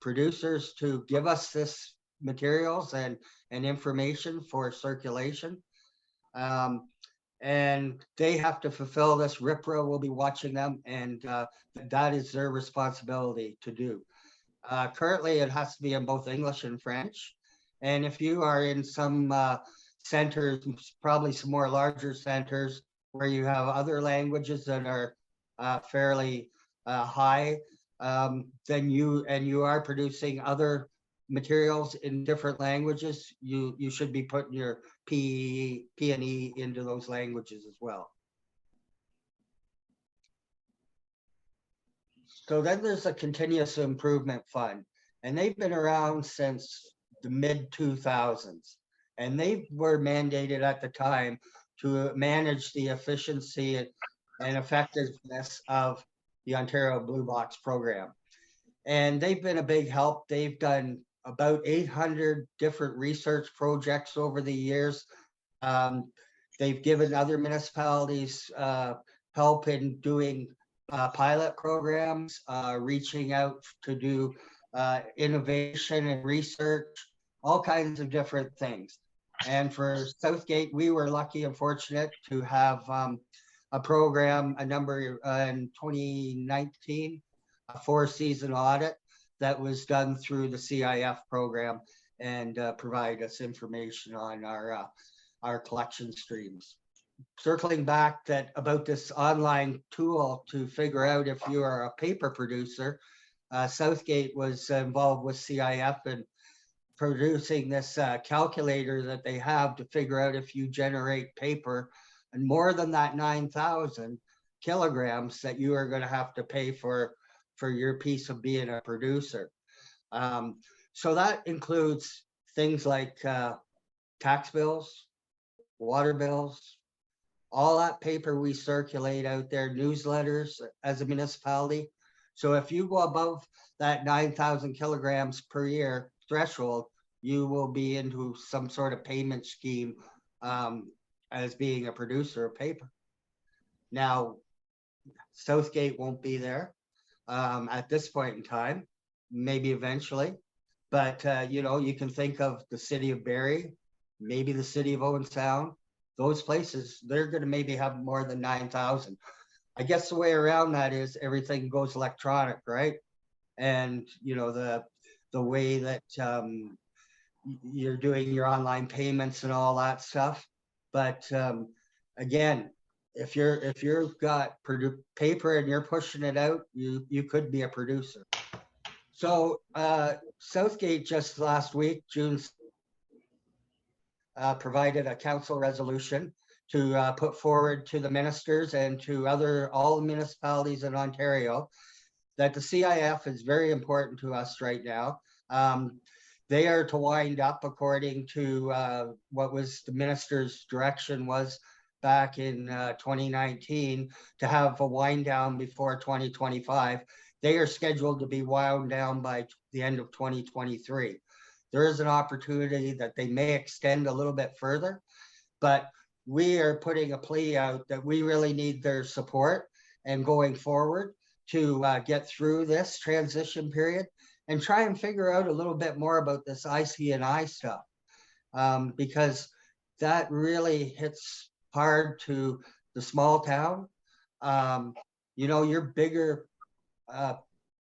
producers to give us this materials and information for circulation. And they have to fulfill this. RIPRA will be watching them, and that is their responsibility to do. Currently, it has to be in both English and French. And if you are in some centers, probably some more larger centers where you have other languages that are fairly high, then you are producing other materials in different languages, you should be putting your P&E into those languages as well. So then there's a continuous improvement fund, and they've been around since the mid 2000s. And they were mandated at the time to manage the efficiency and effectiveness of the Ontario Blue Box program. And they've been a big help. They've done about 800 different research projects over the years. They've given other municipalities help in doing pilot programs, reaching out to do innovation and research, all kinds of different things. And for Southgate, we were lucky and fortunate to have a program, a number in 2019, a 4-season audit that was done through the CIF program and provide us information on our collection streams. Circling back about this online tool to figure out if you are a paper producer, Southgate was involved with CIF in producing this calculator that they have to figure out if you generate paper and more than that 9,000 kilograms that you are going to have to pay for your piece of being a producer. So that includes things like tax bills, water bills, all that paper we circulate out there, newsletters as a municipality. So if you go above that 9,000 kilograms per year threshold, you will be into some sort of payment scheme as being a producer of paper. Now, Southgate won't be there at this point in time, maybe eventually. But, you know, you can think of the city of Barrie, maybe the city of Owen Sound. Those places, they're going to maybe have more than 9,000. I guess the way around that is everything goes electronic, right? And, you know, the way that you're doing your online payments and all that stuff. But again, if you've got paper and you're pushing it out, you could be a producer. So Southgate just last week, June, provided a council resolution to put forward to the ministers and to all the municipalities in Ontario that the CIF is very important to us right now. They are to wind up according to what was the minister's direction was back in 2019 to have a wind down before 2025. They are scheduled to be wound down by the end of 2023. There is an opportunity that they may extend a little bit further, but we are putting a plea out that we really need their support and going forward to get through this transition period and try and figure out a little bit more about this IC&I stuff, because that really hits hard to the small town. You know, your bigger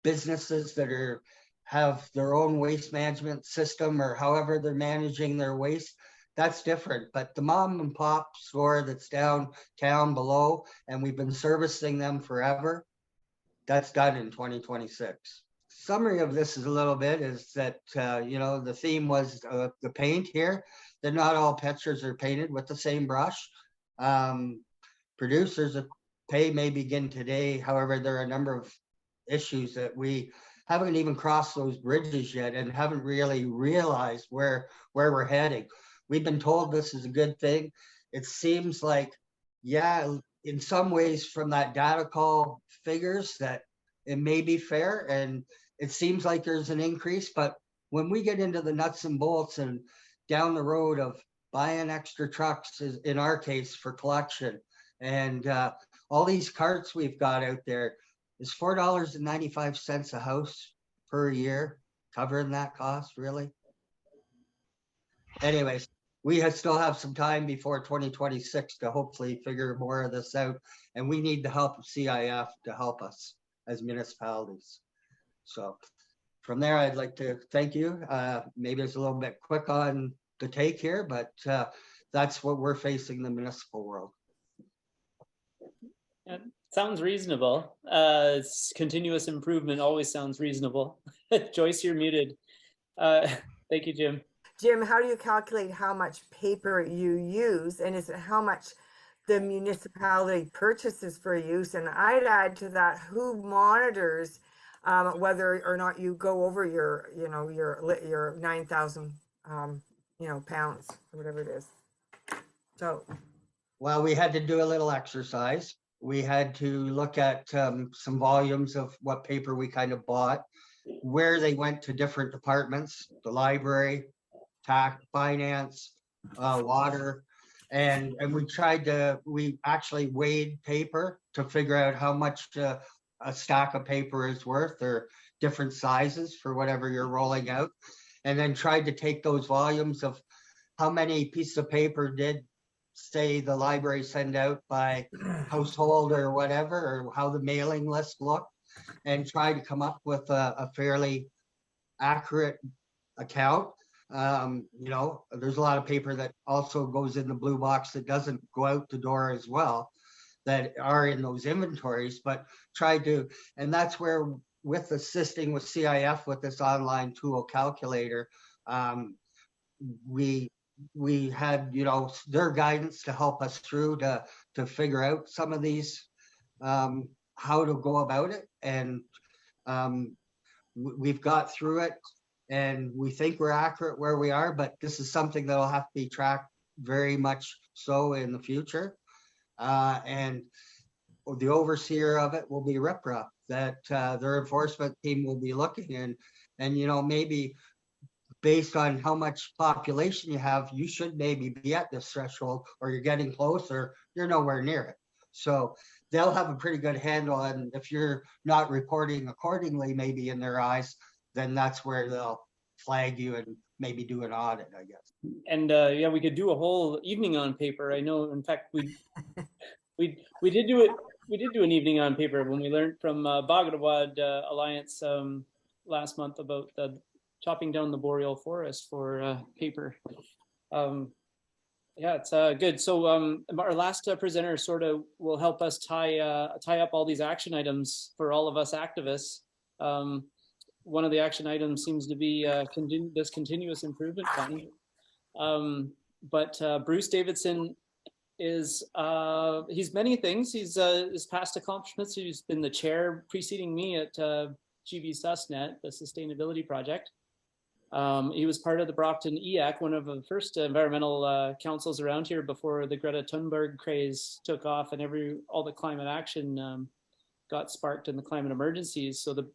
businesses that have their own waste management system or however they're managing their waste, that's different. But the mom and pop store that's downtown below, and we've been servicing them forever, that's done in 2026. Summary of this is a little bit is that, you know, the theme was the paint here, that not all pictures are painted with the same brush. Producers of pay may begin today. However, there are a number of issues that we haven't even crossed those bridges yet and haven't really realized where we're heading. We've been told this is a good thing. It seems like, yeah, in some ways from that data call figures that it may be fair and it seems like there's an increase, but when we get into the nuts and bolts and down the road of buying extra trucks, is in our case for collection, and all these carts we've got out there, is $4.95 a house per year covering that cost, really? Anyways, we still have some time before 2026 to hopefully figure more of this out, and we need the help of CIF to help us as municipalities. So from there, I'd like to thank you. Maybe it's a little bit quick on the take here, but that's what we're facing in the municipal world. Yeah, sounds reasonable. Continuous improvement always sounds reasonable. Joyce, you're muted. Thank you, Jim. Jim, how do you calculate how much paper you use, and is it how much the municipality purchases for use? And I'd add to that, who monitors whether or not you go over your, your 9,000, pounds or whatever it is. So, Well, we had to do a little exercise. We had to look at some volumes of what paper we kind of bought, where they went to different departments, the library, tax, finance, water. And we actually weighed paper to figure out how much a stack of paper is worth, or different sizes for whatever you're rolling out. And then tried to take those volumes of how many pieces of paper did, say, the library send out by household or whatever, or how the mailing list looked, and try to come up with a fairly accurate account. There's a lot of paper that also goes in the blue box that doesn't go out the door as well, that are in those inventories, but and that's where, with assisting with CIF with this online tool calculator, we had, their guidance to help us through to figure out some of these, how to go about it. And we've got through it, and we think we're accurate where we are, but this is something that'll have to be tracked very much so in the future. And the overseer of it will be RIPRA, that their enforcement team will be looking in, and maybe based on how much population you have, you should maybe be at this threshold, or you're getting closer, you're nowhere near it. So they'll have a pretty good handle, and if you're not reporting accordingly, maybe in their eyes, then that's where they'll flag you and maybe do an audit, I guess. And we could do a whole evening on paper. I know, in fact, we did do it. We did do an evening on paper when we learned from Bhagavad Alliance last month about chopping down the boreal forest for paper. It's good. So our last presenter sort of will help us tie up all these action items for all of us activists. One of the action items seems to be this continuous improvement fund. But Bruce Davidson is, he's many things. He's his past accomplishments. He's been the chair preceding me at GB SUSNet, the sustainability project. He was part of the Brockton EAC, one of the first environmental councils around here before the Greta Thunberg craze took off and all the climate action got sparked in the climate emergencies. So the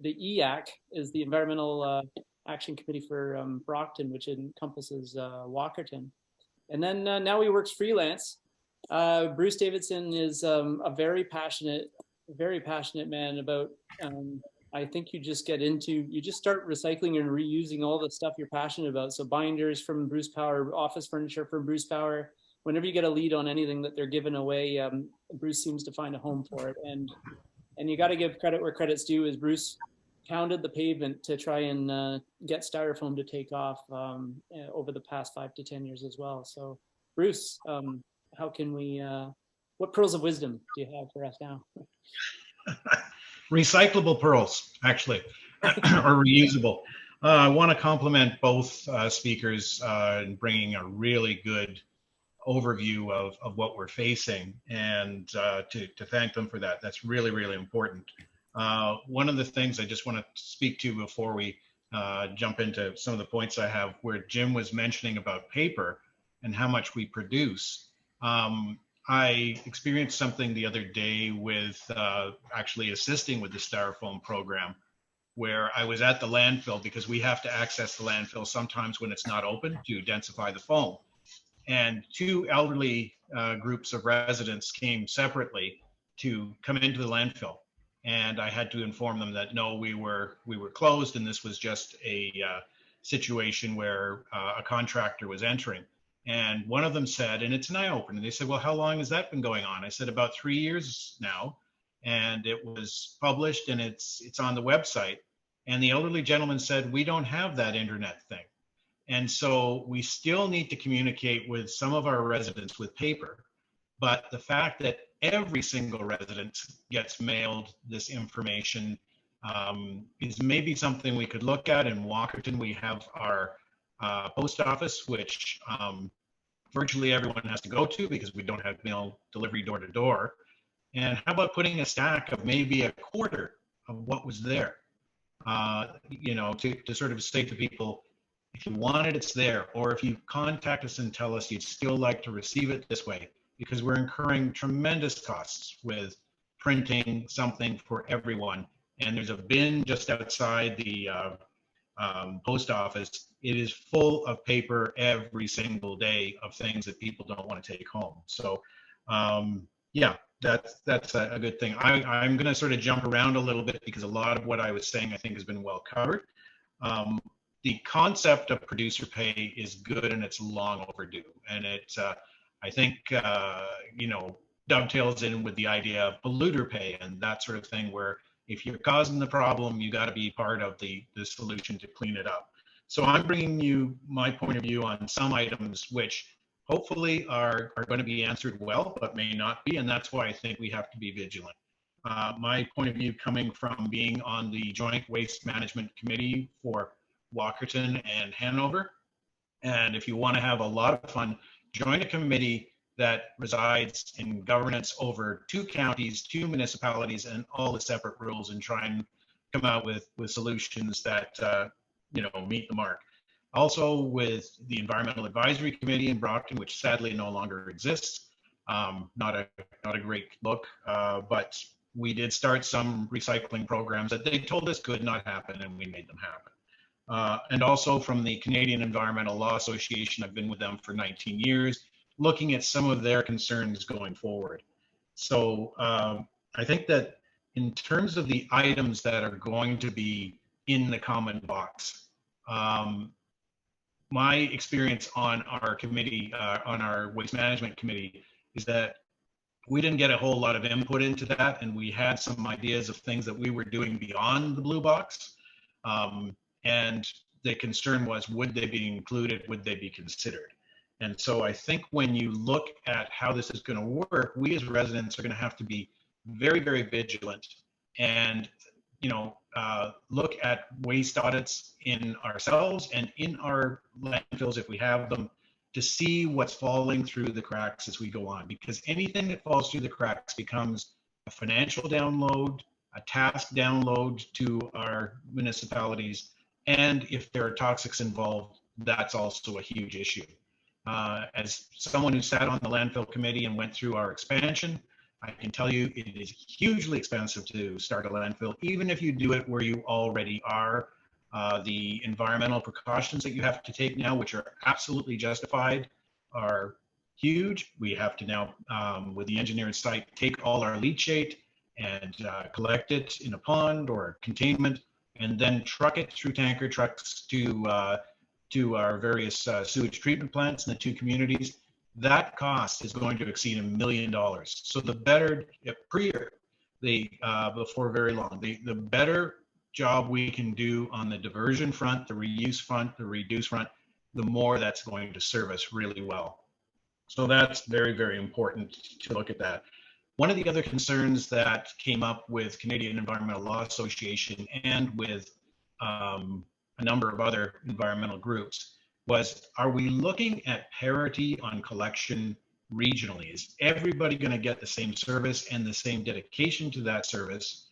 EAC is the Environmental Action Committee for Brockton, which encompasses Walkerton. And then now he works freelance. Bruce Davidson is a very passionate man about, I think you just start recycling and reusing all the stuff you're passionate about. So binders from Bruce Power, office furniture from Bruce Power. Whenever you get a lead on anything that they're giving away, Bruce seems to find a home for it. And you got to give credit where credit's due, as Bruce pounded the pavement to try and get styrofoam to take off over the past 5 to 10 years as well. So Bruce, how can we, what pearls of wisdom do you have for us now? Recyclable pearls, actually, or reusable. I want to compliment both speakers in bringing a really good overview of what we're facing, and to thank them for that. That's really, really important. One of the things I just want to speak to before we jump into some of the points I have, where Jim was mentioning about paper and how much we produce. I experienced something the other day with actually assisting with the Styrofoam program, where I was at the landfill, because we have to access the landfill sometimes when it's not open to densify the foam. And 2 elderly groups of residents came separately to come into the landfill. And I had to inform them that no, we were closed, and this was just a situation where a contractor was entering. And one of them said, and it's an eye-opener, they said, well, how long has that been going on? I said, about 3 years now. And it was published, and it's on the website. And the elderly gentleman said, we don't have that internet thing. And so we still need to communicate with some of our residents with paper. But the fact that every single resident gets mailed this information is maybe something we could look at. In Walkerton, we have our post office, which virtually everyone has to go to because we don't have mail delivery door to door. And how about putting a stack of maybe a quarter of what was there? You know, to sort of say to people, if you want it, it's there. Or if you contact us and tell us you'd still like to receive it this way, because we're incurring tremendous costs with printing something for everyone. And there's a bin just outside the post office. It is full of paper every single day of things that people don't want to take home. So yeah, that's a good thing. I'm going to sort of jump around a little bit because a lot of what I was saying I think has been well covered. The concept of producer pay is good and it's long overdue. And it's, I think, you know, dovetails in with the idea of polluter pay and that sort of thing, where if you're causing the problem, you got to be part of the solution to clean it up. So I'm bringing you my point of view on some items which hopefully are going to be answered well, but may not be. And that's why I think we have to be vigilant. My point of view coming from being on the Joint Waste Management Committee for Walkerton and Hanover. And if you want to have a lot of fun, join a committee that resides in governance over 2 counties, 2 municipalities, and all the separate rules, and try and come out with solutions that you know, meet the mark. Also with the Environmental Advisory Committee in Brockton, which sadly no longer exists. Not a great look, but we did start some recycling programs that they told us could not happen, and we made them happen. And also from the Canadian Environmental Law Association, I've been with them for 19 years, looking at some of their concerns going forward. So I think that in terms of the items that are going to be in the common box, my experience on our committee, on our Waste Management Committee, is that we didn't get a whole lot of input into that, and we had some ideas of things that we were doing beyond the blue box. And the concern was, would they be included? Would they be considered? And so I think when you look at how this is going to work, we as residents are going to have to be very, very vigilant and, you know, look at waste audits in ourselves and in our landfills, if we have them, to see what's falling through the cracks as we go on. Because anything that falls through the cracks becomes a financial download, a task download to our municipalities. And if there are toxics involved, that's also a huge issue. As someone who sat on the landfill committee and went through our expansion, I can tell you it is hugely expensive to start a landfill, even if you do it where you already are. The environmental precautions that you have to take now, which are absolutely justified, are huge. We have to now, with the engineered site, take all our leachate and collect it in a pond or a containment, and then truck it through tanker trucks to our various sewage treatment plants in the 2 communities. That cost is going to exceed $1 million. So the better, per year, before very long, the better job we can do on the diversion front, the reuse front, the reduce front, the more that's going to serve us really well. So that's very, very important to look at that. One of the other concerns that came up with Canadian Environmental Law Association and with a number of other environmental groups was, are we looking at parity on collection regionally? Is everybody going to get the same service and the same dedication to that service?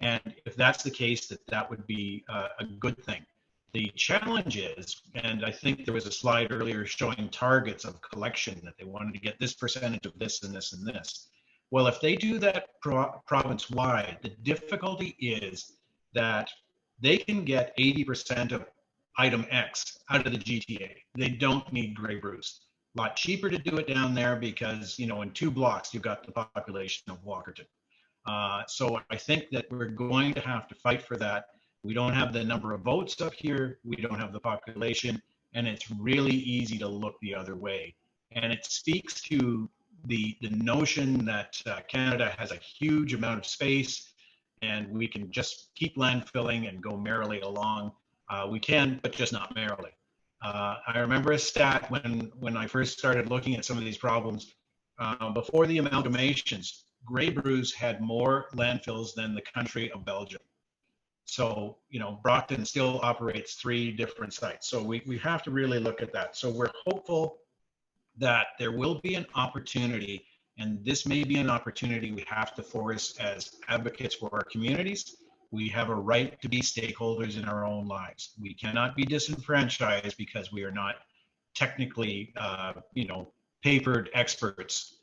And if that's the case, that would be a good thing. The challenge is, and I think there was a slide earlier showing targets of collection, that they wanted to get this percentage of this and this and this. Well, if they do that province-wide, the difficulty is that they can get 80% of item X out of the GTA. They don't need Grey Bruce. A lot cheaper to do it down there because, you know, in 2 blocks, you've got the population of Walkerton. So I think that we're going to have to fight for that. We don't have the number of votes up here. We don't have the population, and it's really easy to look the other way. And it speaks to the notion that Canada has a huge amount of space and we can just keep landfilling and go merrily along. We can, but just not merrily. I remember a stat when I first started looking at some of these problems. Before the amalgamations, Grey Bruce had more landfills than the country of Belgium. So, Brockton still operates 3 different sites. So we have to really look at that. So we're hopeful that there will be an opportunity, and this may be an opportunity we have to force as advocates for our communities. We have a right to be stakeholders in our own lives. We cannot be disenfranchised because we are not technically, papered experts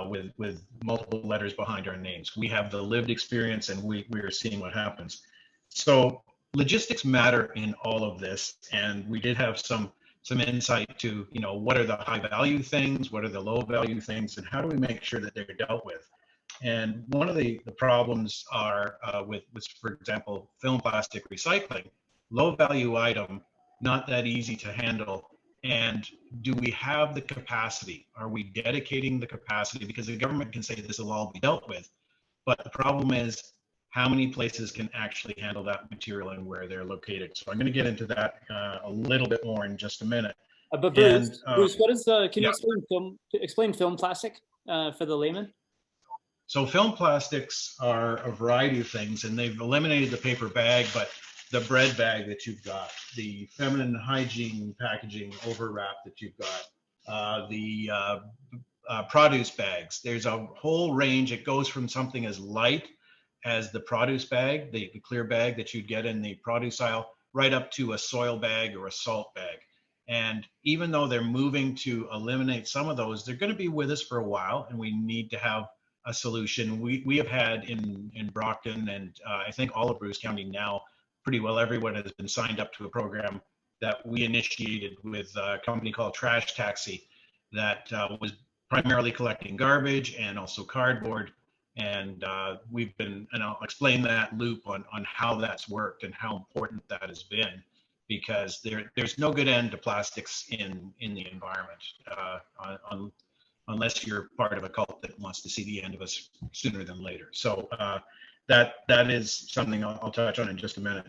with multiple letters behind our names. We have the lived experience, and we are seeing what happens. So logistics matter in all of this, and we did have some insight to, what are the high value things, what are the low value things, and how do we make sure that they're dealt with. And one of the problems are with, for example, film plastic recycling, low value item, not that easy to handle. And do we have the capacity? Are we dedicating the capacity? Because the government can say this will all be dealt with, but the problem is how many places can actually handle that material and where they're located. So I'm going to get into that a little bit more in just a minute. But Bruce, And, Bruce, what is can you yeah. explain film plastic for the layman? So film plastics are a variety of things, and they've eliminated the paper bag, but the bread bag that you've got, the feminine hygiene packaging overwrap that you've got, the produce bags. There's a whole range. It goes from something as light as the produce bag, the clear bag that you'd get in the produce aisle, right up to a soil bag or a salt bag. And even though they're moving to eliminate some of those, they're going to be with us for a while, and we need to have a solution. We have had in Brockton, and I think all of Bruce County now, pretty well everyone has been signed up to a program that we initiated with a company called Trash Taxi that was primarily collecting garbage and also cardboard. And we've been, and I'll explain that loop on how that's worked and how important that has been, because there's no good end to plastics in the environment unless you're part of a cult that wants to see the end of us sooner than later. So that is something I'll touch on in just a minute.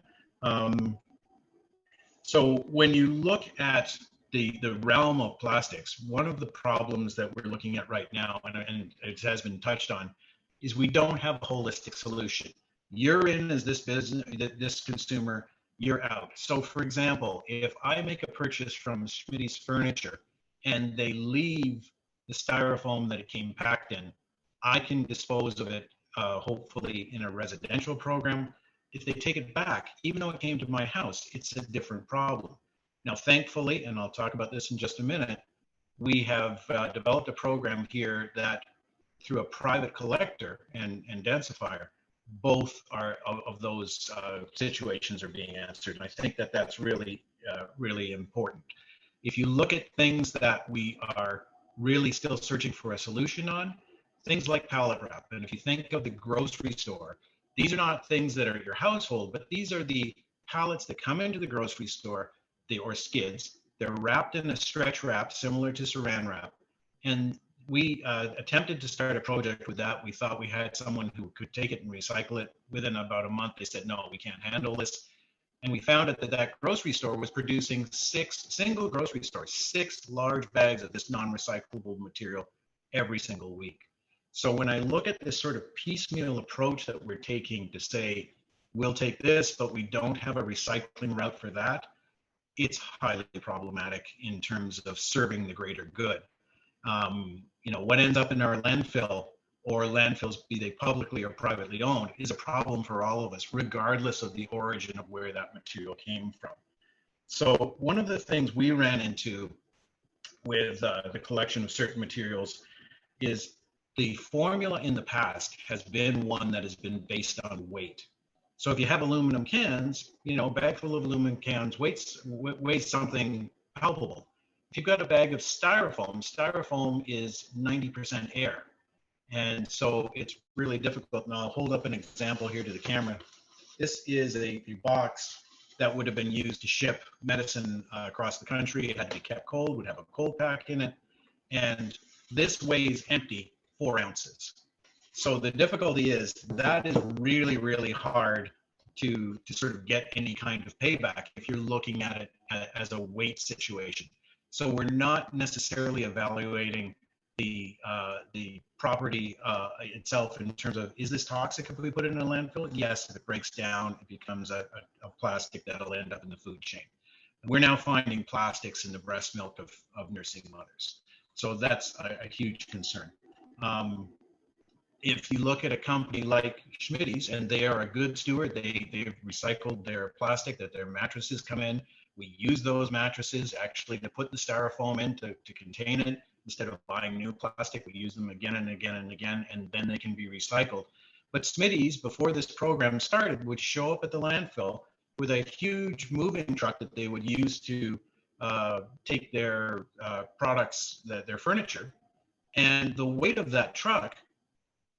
So when you look at the realm of plastics, one of the problems that we're looking at right now, and it has been touched on, is we don't have a holistic solution. You're in as this business, this consumer, you're out. So for example, if I make a purchase from Schmitty's Furniture and they leave the styrofoam that it came packed in, I can dispose of it hopefully in a residential program. If they take it back, even though it came to my house, it's a different problem. Now, thankfully, and I'll talk about this in just a minute, we have developed a program here that through a private collector and densifier, both are of those situations are being answered. And I think that that's really, really important. If you look at things that we are really still searching for a solution on, things like pallet wrap. And if you think of the grocery store, these are not things that are your household, but these are the pallets that come into the grocery store, or skids. They're wrapped in a stretch wrap similar to saran wrap. And we attempted to start a project with that. We thought we had someone who could take it and recycle it. Within about a month, they said, no, we can't handle this. And we found out that grocery store was producing 6 large bags of this non-recyclable material every single week. So when I look at this sort of piecemeal approach that we're taking to say, we'll take this, but we don't have a recycling route for that, it's highly problematic in terms of serving the greater good. What ends up in our landfill, or landfills, be they publicly or privately owned, is a problem for all of us, regardless of the origin of where that material came from. So one of the things we ran into with the collection of certain materials is the formula in the past has been one that has been based on weight. So if you have aluminum cans, a bag full of aluminum cans weighs something palpable. If you've got a bag of styrofoam is 90% air. And so it's really difficult. And I'll hold up an example here to the camera. This is a box that would have been used to ship medicine across the country. It had to be kept cold, would have a cold pack in it. And this weighs empty 4 ounces. So the difficulty is that is really, really hard to sort of get any kind of payback if you're looking at it as a weight situation. So we're not necessarily evaluating the property itself in terms of, is this toxic if we put it in a landfill? Yes, if it breaks down, it becomes a plastic that'll end up in the food chain. And we're now finding plastics in the breast milk of nursing mothers. So that's a huge concern. If you look at a company like Schmitty's, and they are a good steward, they've recycled their plastic that their mattresses come in. We use those mattresses actually to put the styrofoam in to contain it. Instead of buying new plastic, we use them again and again and again, and then they can be recycled. But Schmitty's, before this program started, would show up at the landfill with a huge moving truck that they would use to take their products, their furniture. And the weight of that truck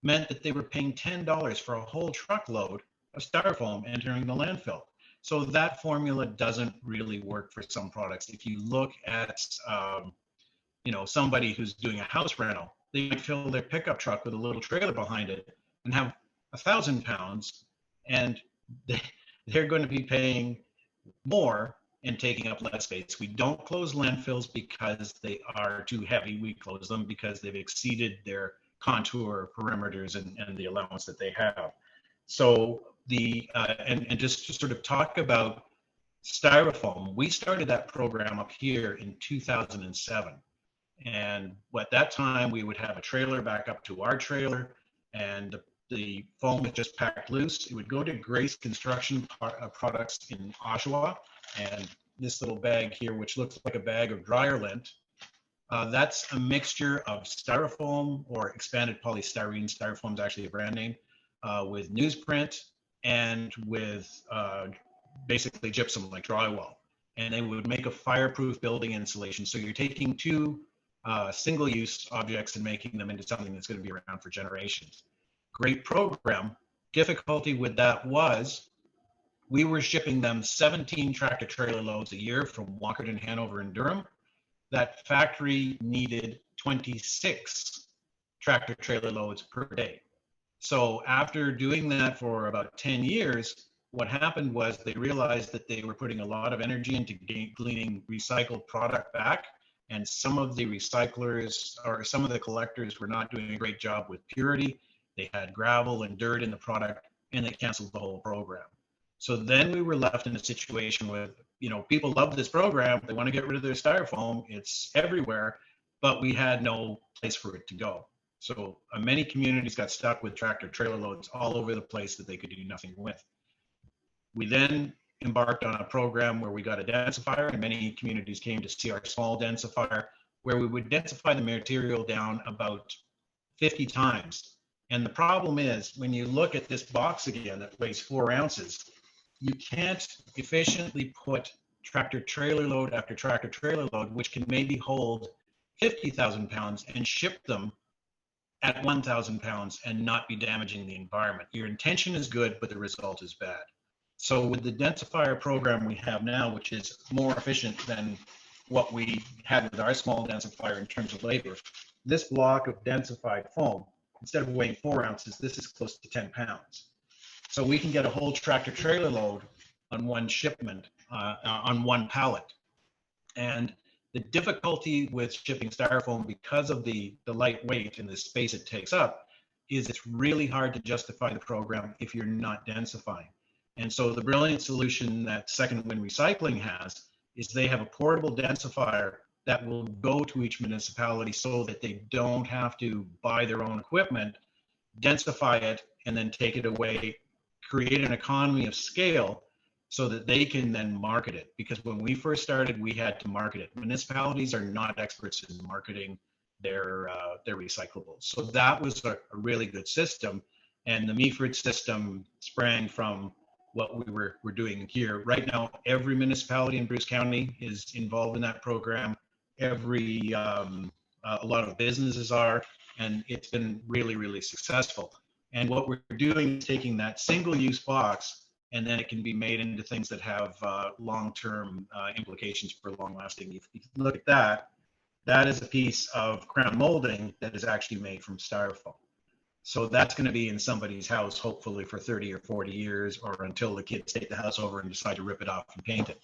meant that they were paying $10 for a whole truckload of styrofoam entering the landfill. So that formula doesn't really work for some products. If you look at, somebody who's doing a house rental, they might fill their pickup truck with a little trailer behind it and have 1,000 pounds, and they're going to be paying more and taking up less space. We don't close landfills because they are too heavy. We close them because they've exceeded their contour perimeters and the allowance that they have. So and just to sort of talk about styrofoam, we started that program up here in 2007. And at that time, we would have a trailer back up to our trailer, and the foam was just packed loose. It would go to Grace Construction Products in Oshawa, and this little bag here, which looks like a bag of dryer lint, that's a mixture of styrofoam or expanded polystyrene. Styrofoam is actually a brand name, with newsprint and with basically gypsum like drywall. And they would make a fireproof building insulation. So you're taking two single-use objects and making them into something that's going to be around for generations. Great program. Difficulty with that was we were shipping them 17 tractor trailer loads a year from Walkerton, Hanover, and Durham. That factory needed 26 tractor trailer loads per day. So after doing that for about 10 years, what happened was they realized that they were putting a lot of energy into cleaning recycled product back. And some of the recyclers or some of the collectors were not doing a great job with purity. They had gravel and dirt in the product, and they canceled the whole program. So then we were left in a situation with, people love this program. They want to get rid of their styrofoam. It's everywhere, but we had no place for it to go. So many communities got stuck with tractor trailer loads all over the place that they could do nothing with. We then embarked on a program where we got a densifier, and many communities came to see our small densifier, where we would densify the material down about 50 times. And the problem is, when you look at this box again that weighs 4 ounces, you can't efficiently put tractor trailer load after tractor trailer load, which can maybe hold 50,000 pounds, and ship them at 1,000 pounds and not be damaging the environment. Your intention is good, but the result is bad. So with the densifier program we have now, which is more efficient than what we had with our small densifier in terms of labor, this block of densified foam, instead of weighing 4 ounces, this is close to 10 pounds. So we can get a whole tractor trailer load on one shipment, on one pallet. And the difficulty with shipping styrofoam, because of the light weight and the space it takes up, is it's really hard to justify the program if you're not densifying. And so the brilliant solution that Second Wind Recycling has is they have a portable densifier that will go to each municipality so that they don't have to buy their own equipment, densify it, and then take it away, create an economy of scale so that they can then market it. Because when we first started, we had to market it. Municipalities are not experts in marketing their recyclables. So that was a really good system. And the Meaford system sprang from what we're doing here. Right now, every municipality in Bruce County is involved in that program. A lot of businesses are, and it's been really, really successful. And what we're doing is taking that single-use box, and then it can be made into things that have long-term implications for long-lasting. If you look at that, that is a piece of crown molding that is actually made from styrofoam. So that's going to be in somebody's house, hopefully for 30 or 40 years, or until the kids take the house over and decide to rip it off and paint it.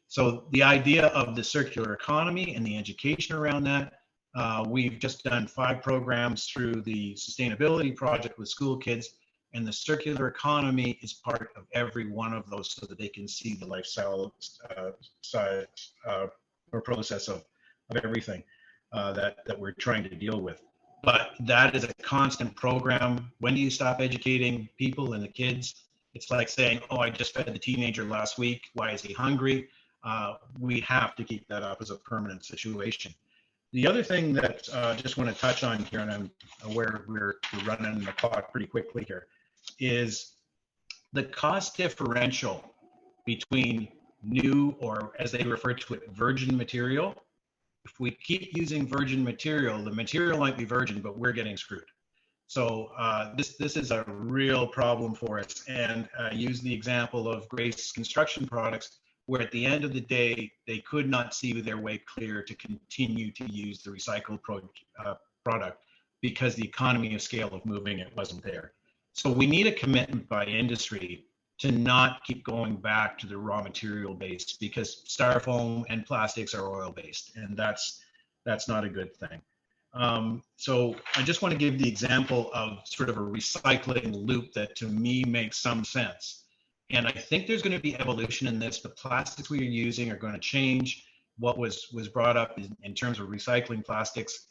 So the idea of the circular economy and the education around that We've just done 5 programs through the sustainability project with school kids, and the circular economy is part of every one of those so that they can see the lifestyle side or process of everything that we're trying to deal with. But that is a constant program. When do you stop educating people and the kids? It's like saying, oh, I just fed the teenager last week. Why is he hungry? We have to keep that up as a permanent situation. The other thing that I just want to touch on here, and I'm aware we're running the clock pretty quickly here, is the cost differential between new, or as they refer to it, virgin material. If we keep using virgin material, the material might be virgin, but we're getting screwed. So this is a real problem for us. And use the example of Grace Construction Products, where at the end of the day, they could not see their way clear to continue to use the recycled product because the economy of scale of moving it wasn't there. So we need a commitment by industry to not keep going back to the raw material base, because styrofoam and plastics are oil based, and that's not a good thing. So I just want to give the example of sort of a recycling loop that to me makes some sense. And I think there's going to be evolution in this. The plastics we are using are going to change. What was brought up in terms of recycling plastics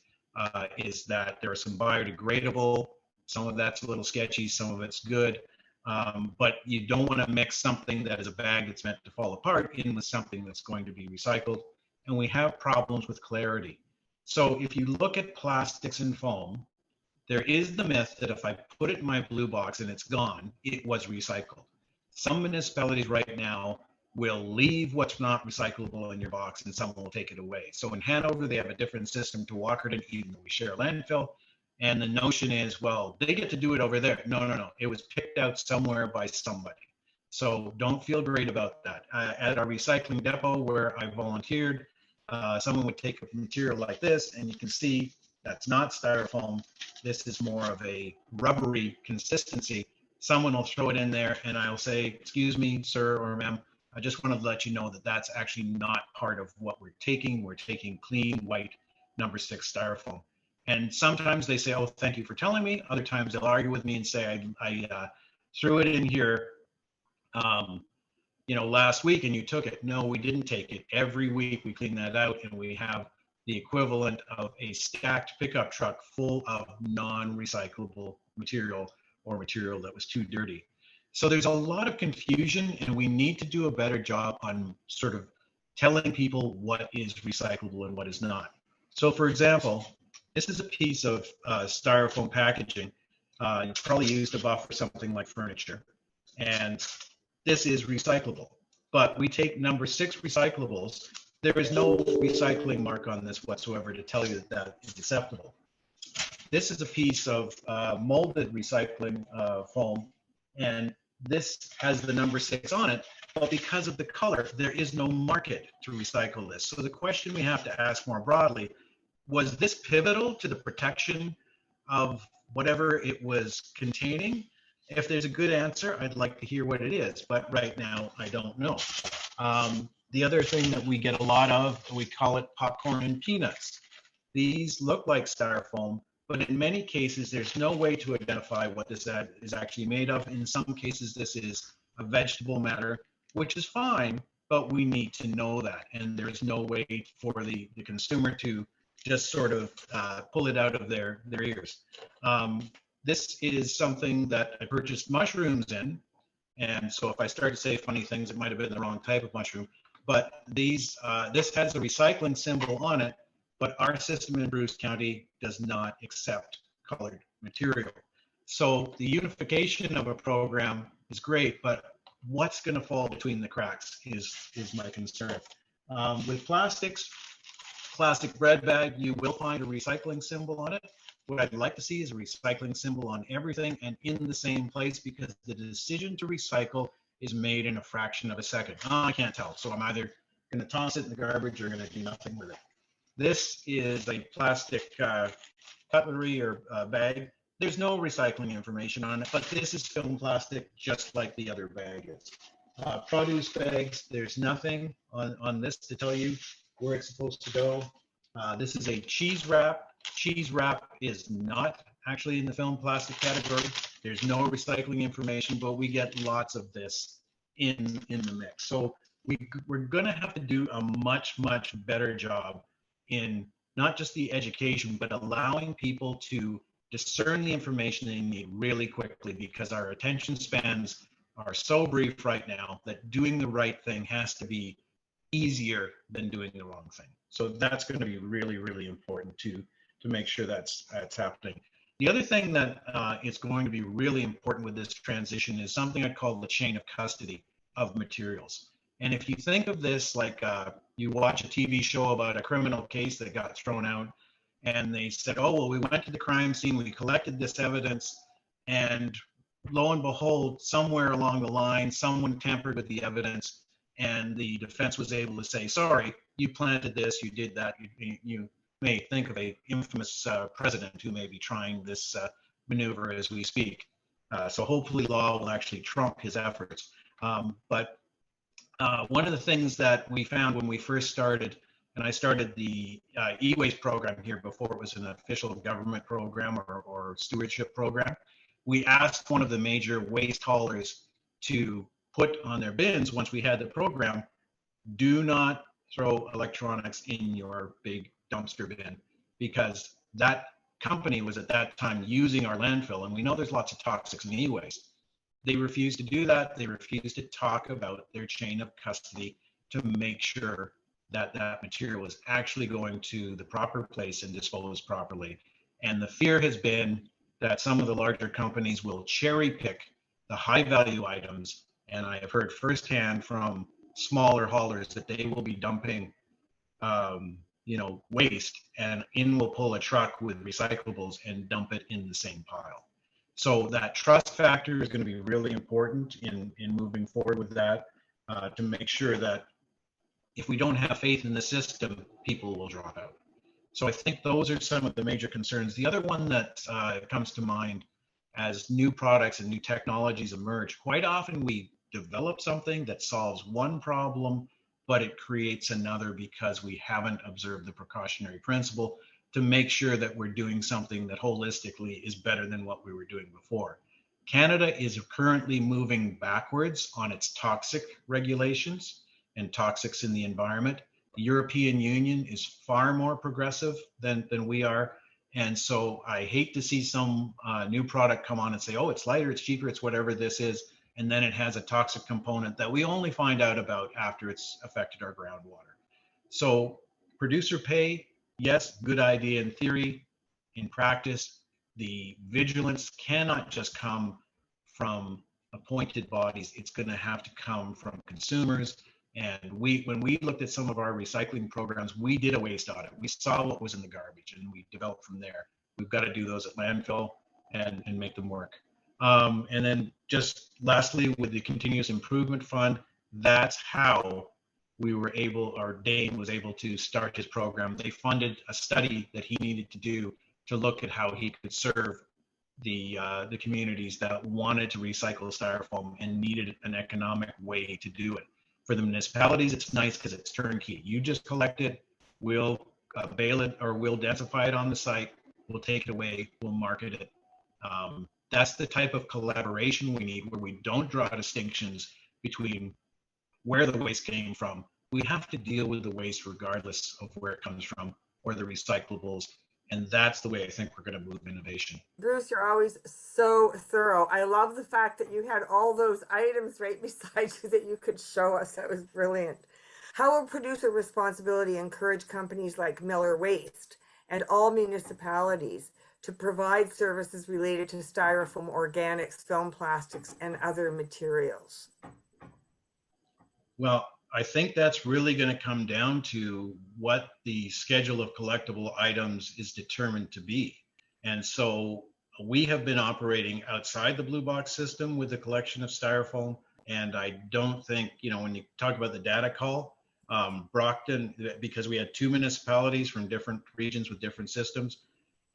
is that there are some biodegradable. Some of that's a little sketchy, some of it's good. But you don't want to mix something that is a bag that's meant to fall apart in with something that's going to be recycled. And we have problems with clarity. So if you look at plastics and foam, there is the myth that if I put it in my blue box and it's gone, it was recycled. Some municipalities right now will leave what's not recyclable in your box and someone will take it away. So in Hanover, they have a different system to Walkerton, even though we share a landfill. And the notion is, well, they get to do it over there. No. It was picked out somewhere by somebody. So don't feel great about that. At our recycling depot where I volunteered, someone would take a material like this, and you can see that's not styrofoam. This is more of a rubbery consistency. Someone will throw it in there, and I'll say, excuse me, sir or ma'am, I just wanted to let you know that that's actually not part of what we're taking. We're taking clean, white, number 6 styrofoam. And sometimes they say, oh, thank you for telling me. Other times they'll argue with me and say, I threw it in here, last week and you took it. No, we didn't take it. Every week we clean that out, and we have the equivalent of a stacked pickup truck full of non-recyclable material or material that was too dirty. So there's a lot of confusion, and we need to do a better job on sort of telling people what is recyclable and what is not. So for example, this is a piece of styrofoam packaging. You probably used to buffer something like furniture. And this is recyclable. But we take number 6 recyclables. There is no recycling mark on this whatsoever to tell you that that is acceptable. This is a piece of molded recycling foam, and this has the number 6 on it. But because of the color, there is no market to recycle this. So the question we have to ask more broadly, was this pivotal to the protection of whatever it was containing? If there's a good answer, I'd like to hear what it is, but right now I don't know. The other thing that we get a lot of, we call it popcorn and peanuts. These look like styrofoam, but in many cases, there's no way to identify what this is actually made of. In some cases, this is a vegetable matter, which is fine, but we need to know that. And there's no way for the consumer to just sort of pull it out of their ears. This is something that I purchased mushrooms in. And so if I start to say funny things, it might have been the wrong type of mushroom. But this has a recycling symbol on it, but our system in Bruce County does not accept colored material. So the unification of a program is great, but what's going to fall between the cracks is my concern. With plastics, plastic bread bag, you will find a recycling symbol on it. What I'd like to see is a recycling symbol on everything and in the same place, because the decision to recycle is made in a fraction of a second. Oh, I can't tell. So I'm either going to toss it in the garbage or going to do nothing with it. This is a plastic cutlery or bag. There's no recycling information on it, but this is film plastic just like the other bag is. Produce bags, there's nothing on this to tell you where it's supposed to go. This is a cheese wrap. Cheese wrap is not actually in the film plastic category. There's no recycling information, but we get lots of this in the mix. So we're going to have to do a much better job in not just the education, but allowing people to discern the information they need really quickly, because our attention spans are so brief right now that doing the right thing has to be easier than doing the wrong thing. So that's going to be really important to make sure that's happening. The other thing that is going to be really important with this transition is something I call the chain of custody of materials. And if you think of this like you watch a TV show about a criminal case that got thrown out, and they said, oh, well, we went to the crime scene, we collected this evidence, and lo and behold, somewhere along the line, someone tampered with the evidence, and the defense was able to say, sorry, you planted this, you did that. You may think of a infamous president who may be trying this maneuver as we speak. So hopefully law will actually trump his efforts. But one of the things that we found when we first started, and I started the e-waste program here before it was an official government program or stewardship program, we asked one of the major waste haulers to put on their bins, once we had the program, do not throw electronics in your big dumpster bin, because that company was at that time using our landfill, and we know there's lots of toxics in e-waste. They refused to do that. They refused to talk about their chain of custody to make sure that that material is actually going to the proper place and disposed properly. And the fear has been that some of the larger companies will cherry pick the high value items. And I have heard firsthand from smaller haulers that they will be dumping waste, and in will pull a truck with recyclables and dump it in the same pile. So that trust factor is going to be really important in moving forward with that, to make sure that if we don't have faith in the system, people will drop out. So I think those are some of the major concerns. The other one that comes to mind as new products and new technologies emerge, quite often we develop something that solves one problem, but it creates another because we haven't observed the precautionary principle to make sure that we're doing something that holistically is better than what we were doing before. Canada is currently moving backwards on its toxic regulations and toxics in the environment. The European Union is far more progressive than we are. And so I hate to see some new product come on and say, oh, it's lighter, it's cheaper, it's whatever this is. And then it has a toxic component that we only find out about after it's affected our groundwater. So producer pay, yes, good idea in theory. In practice, the vigilance cannot just come from appointed bodies. It's going to have to come from consumers. And when we looked at some of our recycling programs, we did a waste audit. We saw what was in the garbage and we developed from there. We've got to do those at landfill and make them work. And then just lastly, with the Continuous Improvement Fund, that's how we were able, or Dane was able to start his program. They funded a study that he needed to do to look at how he could serve the communities that wanted to recycle styrofoam and needed an economic way to do it. For the municipalities, it's nice because it's turnkey. You just collect it, we'll bale it, or we'll densify it on the site, we'll take it away, we'll market it. That's the type of collaboration we need, where we don't draw distinctions between where the waste came from. We have to deal with the waste regardless of where it comes from, or the recyclables. And that's the way I think we're going to move innovation. Bruce, you're always so thorough. I love the fact that you had all those items right beside you that you could show us. That was brilliant. How will producer responsibility encourage companies like Miller Waste and all municipalities to provide services related to styrofoam, organics, film plastics, and other materials? Well, I think that's really going to come down to what the schedule of collectible items is determined to be. And so we have been operating outside the Blue Box system with the collection of styrofoam. And I don't think, when you talk about the data call, Brockton, because we had two municipalities from different regions with different systems,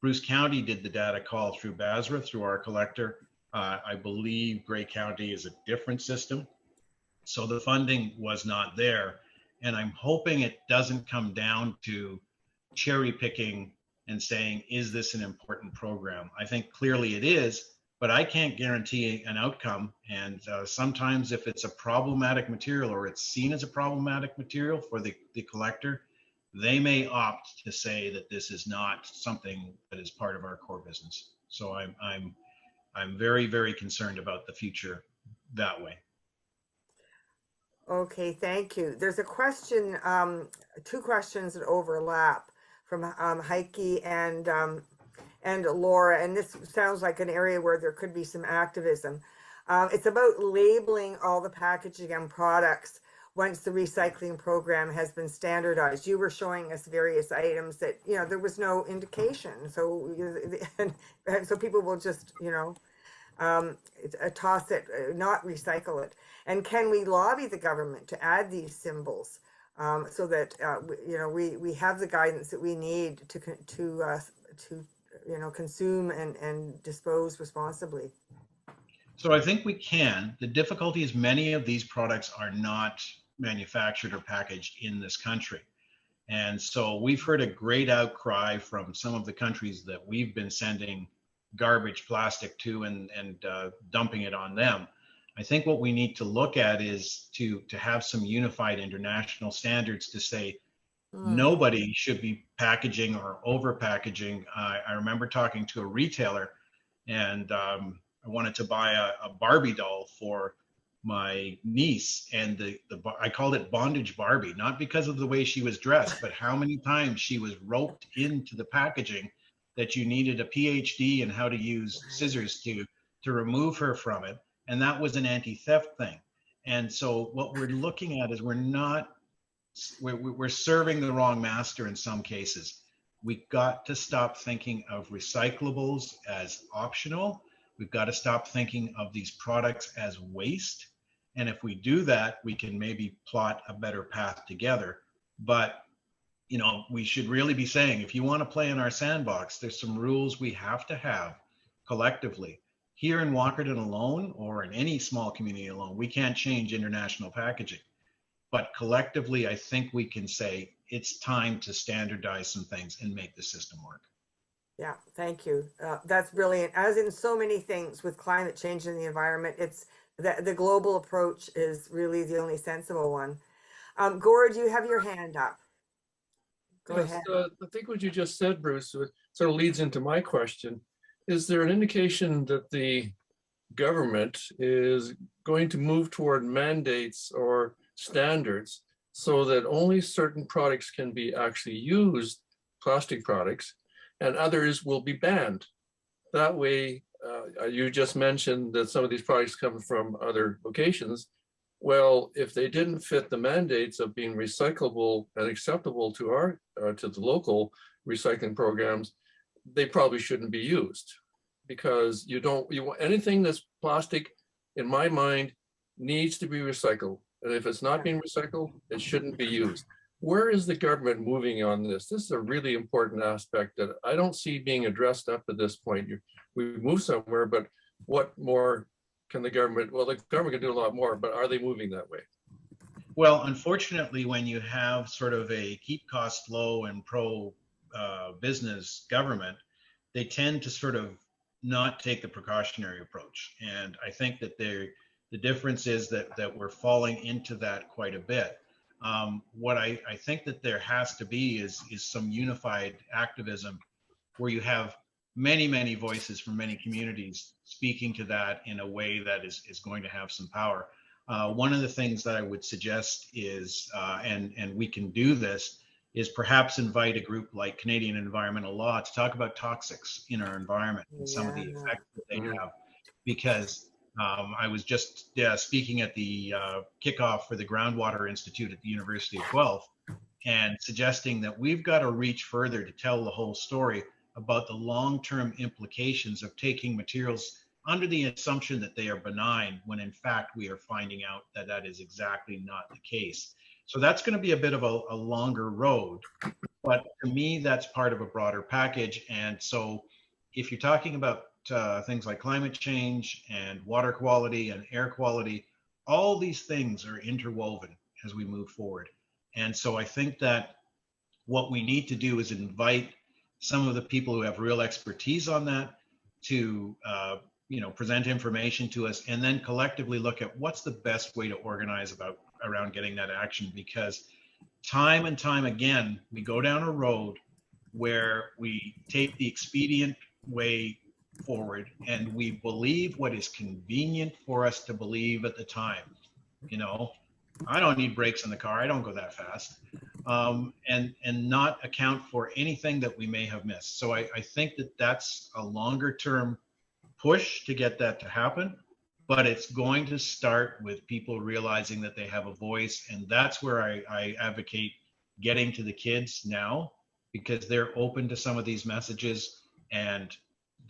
Bruce County did the data call through BASRA, through our collector. I believe Grey County is a different system. So the funding was not there. And I'm hoping it doesn't come down to cherry picking and saying, is this an important program? I think clearly it is, but I can't guarantee an outcome. And sometimes if it's a problematic material or it's seen as a problematic material for the collector, they may opt to say that this is not something that is part of our core business. So I'm very, very concerned about the future that way. Okay, thank you. There's a question, two questions that overlap from Heike and Laura, and this sounds like an area where there could be some activism. It's about labeling all the packaging and products once the recycling program has been standardized. You were showing us various items that, you know, there was no indication. So, so people will just, you know, toss it, not recycle it. And can we lobby the government to add these symbols so that you know, we have the guidance that we need to you know, consume and dispose responsibly? So I think we can. The difficulty is many of these products are not manufactured or packaged in this country. And so we've heard a great outcry from some of the countries that we've been sending garbage plastic to and dumping it on them. I think what we need to look at is to have some unified international standards to say nobody should be packaging or over packaging. I remember talking to a retailer, and I wanted to buy a Barbie doll for my niece, and I called it bondage Barbie, not because of the way she was dressed, but how many times she was roped into the packaging that you needed a PhD in how to use scissors to remove her from it. And that was an anti-theft thing. And so what we're looking at is we're serving the wrong master in some cases. We've got to stop thinking of recyclables as optional. We've got to stop thinking of these products as waste. And if we do that, we can maybe plot a better path together. But, you know, we should really be saying, if you want to play in our sandbox, there's some rules we have to have collectively. Here in Walkerton alone, or in any small community alone, we can't change international packaging. But collectively, I think we can say it's time to standardize some things and make the system work. Yeah, thank you. That's brilliant. As in so many things with climate change and the environment, it's the global approach is really the only sensible one. Gord, you have your hand up. Go ahead. I think what you just said, Bruce, sort of leads into my question. Is there an indication that the government is going to move toward mandates or standards so that only certain products can be actually used, plastic products, and others will be banned? That way, you just mentioned that some of these products come from other locations. Well, if they didn't fit the mandates of being recyclable and acceptable to to the local recycling programs, they probably shouldn't be used, because you want anything that's plastic, in my mind, needs to be recycled. And if it's not being recycled, it shouldn't be used. Where is the government moving on this? This is a really important aspect that I don't see being addressed up at this point. We've moved somewhere, but what more can the government, well, the government can do a lot more, but are they moving that way? Well, unfortunately, when you have sort of a keep costs low and pro business government, they tend to sort of not take the precautionary approach. And I think that the difference is that we're falling into that quite a bit. What I think that there has to be is some unified activism where you have many voices from many communities speaking to that in a way that is going to have some power. One of the things that I would suggest is, and we can do this, is perhaps invite a group like Canadian Environmental Law to talk about toxics in our environment and some of the effects that they have. Because I was just speaking at the kickoff for the Groundwater Institute at the University of Guelph, and suggesting that we've got to reach further to tell the whole story about the long-term implications of taking materials under the assumption that they are benign, when in fact we are finding out that that is exactly not the case. So that's going to be a bit of a longer road, but to me, that's part of a broader package. And so if you're talking about things like climate change and water quality and air quality, all these things are interwoven as we move forward. And so I think that what we need to do is invite some of the people who have real expertise on that to present information to us, and then collectively look at what's the best way to organize around getting that action. Because time and time again, we go down a road where we take the expedient way forward and we believe what is convenient for us to believe at the time. I don't need brakes in the car, I don't go that fast, and not account for anything that we may have missed. So I think that's a longer term push to get that to happen, but it's going to start with people realizing that they have a voice. And that's where I advocate getting to the kids now, because they're open to some of these messages, and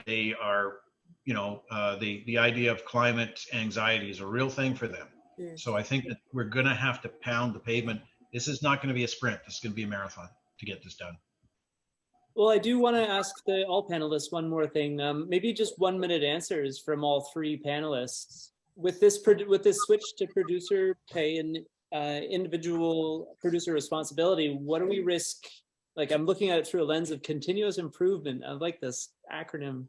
they are, the idea of climate anxiety is a real thing for them. So I think that we're going to have to pound the pavement. This is not going to be a sprint. This is going to be a marathon to get this done. Well, I do want to ask all panelists one more thing. Maybe just 1 minute answers from all three panelists. With this switch to producer pay and individual producer responsibility, what do we risk? Like, I'm looking at it through a lens of continuous improvement. I like this acronym.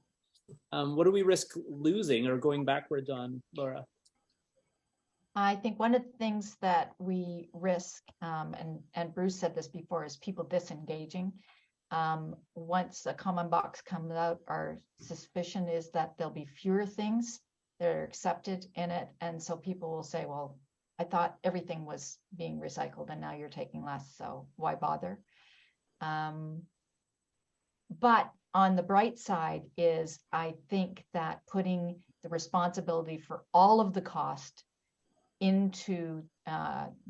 What do we risk losing or going backwards on, Laura? I think one of the things that we risk, and Bruce said this before, is people disengaging. Once a common box comes out, our suspicion is that there'll be fewer things that are accepted in it. And so people will say, well, I thought everything was being recycled and now you're taking less, so why bother? But on the bright side is, I think that putting the responsibility for all of the cost into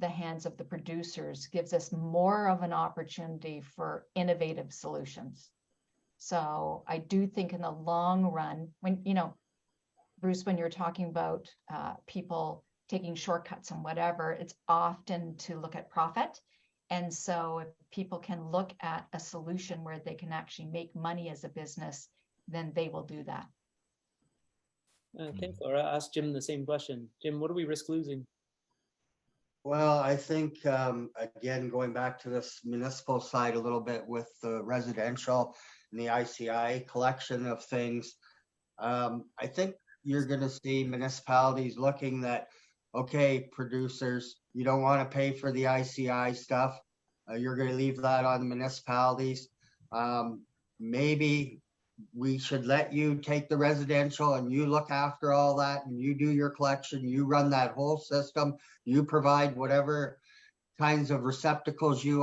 the hands of the producers gives us more of an opportunity for innovative solutions. So I do think in the long run, when, Bruce, when you're talking about people taking shortcuts and whatever, it's often to look at profit. And so if people can look at a solution where they can actually make money as a business, then they will do that. Thanks, Laura. I'll ask Jim the same question. Jim, what do we risk losing? Well, I think, again, going back to this municipal side a little bit with the residential and the ICI collection of things, I think you're going to see municipalities looking that, okay, producers, you don't want to pay for the ICI stuff. You're going to leave that on the municipalities. Maybe we should let you take the residential and you look after all that and you do your collection, you run that whole system, you provide whatever kinds of receptacles you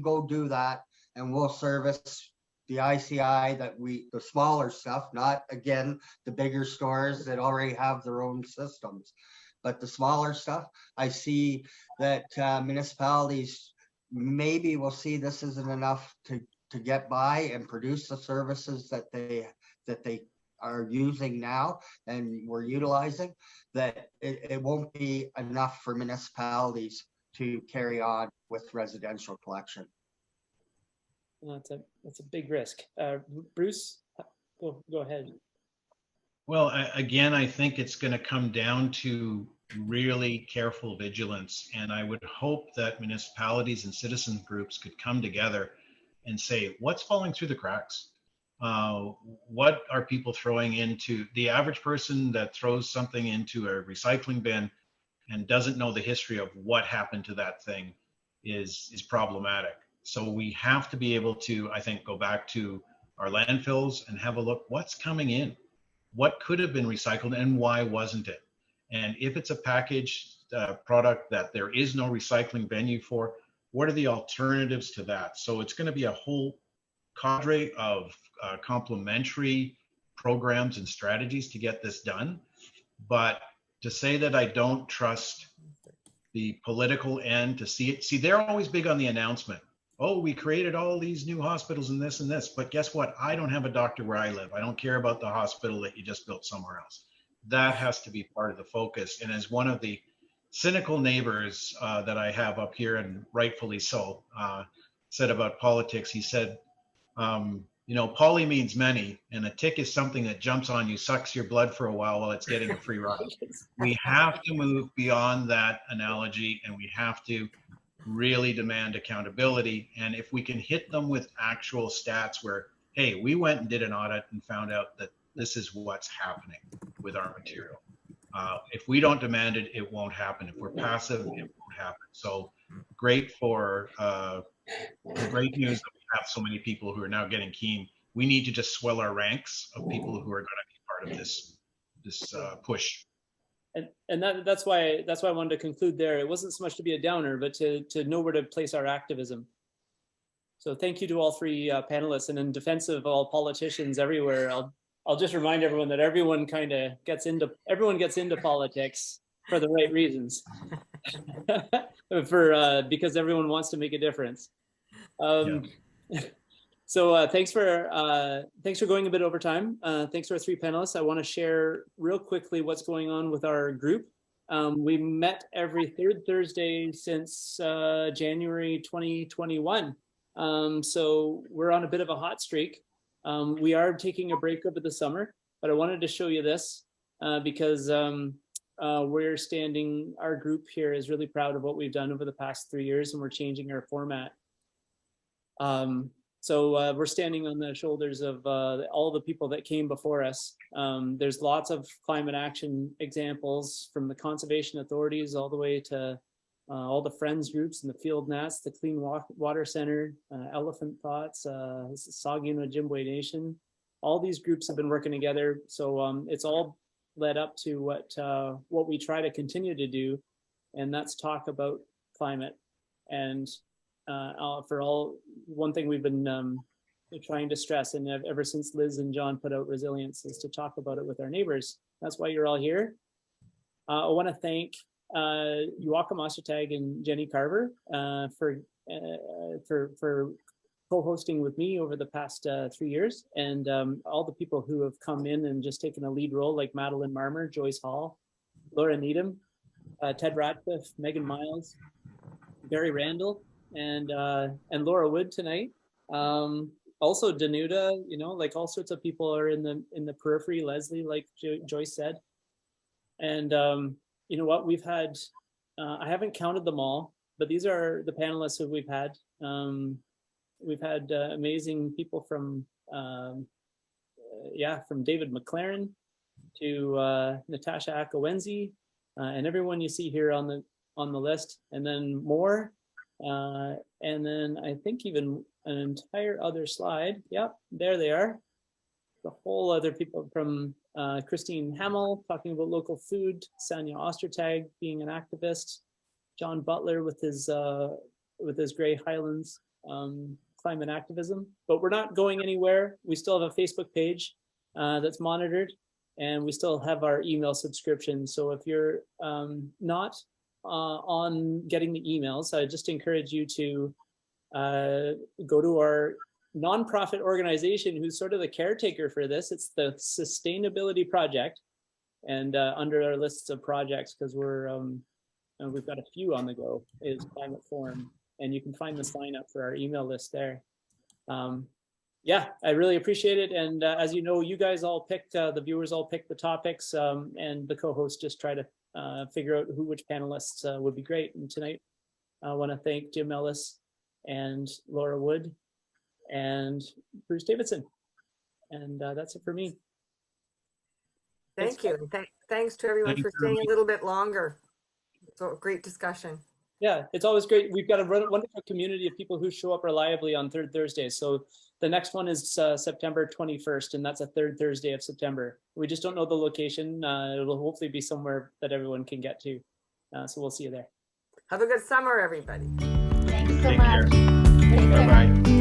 go do that, and we'll service the ICI the smaller stuff, not again, the bigger stores that already have their own systems, but the smaller stuff. I see that municipalities maybe will see this isn't enough to get by and produce the services that they are using now and we're utilizing, that it won't be enough for municipalities to carry on with residential collection. That's a big risk. Bruce, go ahead. Well, again, I think it's going to come down to really careful vigilance. And I would hope that municipalities and citizen groups could come together and say, what's falling through the cracks? What are people throwing into? The average person that throws something into a recycling bin and doesn't know the history of what happened to that thing is problematic. So we have to be able to, I think, go back to our landfills and have a look, what's coming in? What could have been recycled and why wasn't it? And if it's a packaged product that there is no recycling venue for, what are the alternatives to that? So it's going to be a whole cadre of complementary programs and strategies to get this done. But to say that I don't trust the political end to see it, they're always big on the announcement. Oh, we created all these new hospitals and this and this, but guess what? I don't have a doctor where I live. I don't care about the hospital that you just built somewhere else. That has to be part of the focus. And as one of the cynical neighbors that I have up here, and rightfully so, said about politics, he said, poly means many, and a tick is something that jumps on you, sucks your blood for a while it's getting a free ride. We have to move beyond that analogy, and we have to really demand accountability. And if we can hit them with actual stats where, hey, we went and did an audit and found out that this is what's happening with our material. If we don't demand it, it won't happen. If we're passive, it won't happen. So great for great news that we have so many people who are now getting keen. We need to just swell our ranks of people who are going to be part of this push. And that's why I wanted to conclude there. It wasn't so much to be a downer, but to know where to place our activism. So thank you to all three panelists, and in defense of all politicians everywhere, I'll just remind everyone that everyone gets into politics for the right reasons, because everyone wants to make a difference. So thanks for going a bit over time. Thanks to our three panelists. I want to share real quickly what's going on with our group. We met every third Thursday since January 2021. So we're on a bit of a hot streak. We are taking a break over the summer, but I wanted to show you this because our group here is really proud of what we've done over the past 3 years, and we're changing our format. So we're standing on the shoulders of all the people that came before us. There's lots of climate action examples, from the conservation authorities all the way to all the friends groups and the Field Nats, the Clean Water Center, Elephant Thoughts, Saugeen Ojibwe Nation. All these groups have been working together. So it's all led up to what we try to continue to do, and that's talk about climate. And one thing we've been trying to stress, and ever since Liz and John put out Resilience, is to talk about it with our neighbors. That's why you're all here. I want to thank Joachim Ostertag and Jenny Carver for co-hosting with me over the past 3 years, and all the people who have come in and just taken a lead role, like Madeline Marmer, Joyce Hall, Laura Needham, Ted Ratcliffe, Megan Miles, Barry Randall, and Laura Wood tonight. Also Danuta, like all sorts of people are in the periphery. Leslie, like Joyce said, and you know what, we've had, I haven't counted them all, but these are the panelists who we've had. We've had amazing people from David McLaren to Natasha Akawenzi, and everyone you see here on the list, and then more, and then I think even an entire other slide. Yep, there they are. The whole other people from Christine Hamill talking about local food, Sanya Ostertag being an activist, John Butler with his Grey Highlands climate activism. But we're not going anywhere. We still have a Facebook page that's monitored, and we still have our email subscription. So if you're not on getting the emails, I just encourage you to go to our nonprofit organization who's sort of the caretaker for this. It's the Sustainability Project, and under our lists of projects, because we've got a few on the go, is Climate Forum, and you can find the sign up for our email list there. Yeah, I really appreciate it. And as you know, you guys all pick, the viewers all pick the topics, and the co-hosts just try to figure out which panelists would be great. And tonight, I want to thank Jim Ellis and Laura Wood and Bruce Davidson. And that's it for me. Thank you. Thanks to everyone for staying a little bit longer. So great discussion. Yeah, it's always great. We've got a wonderful community of people who show up reliably on third Thursdays. So the next one is September 21st, and that's a third Thursday of September. We just don't know the location. It'll hopefully be somewhere that everyone can get to. So we'll see you there. Have a good summer, everybody. Thanks so Take much. care. Take care. Bye-bye.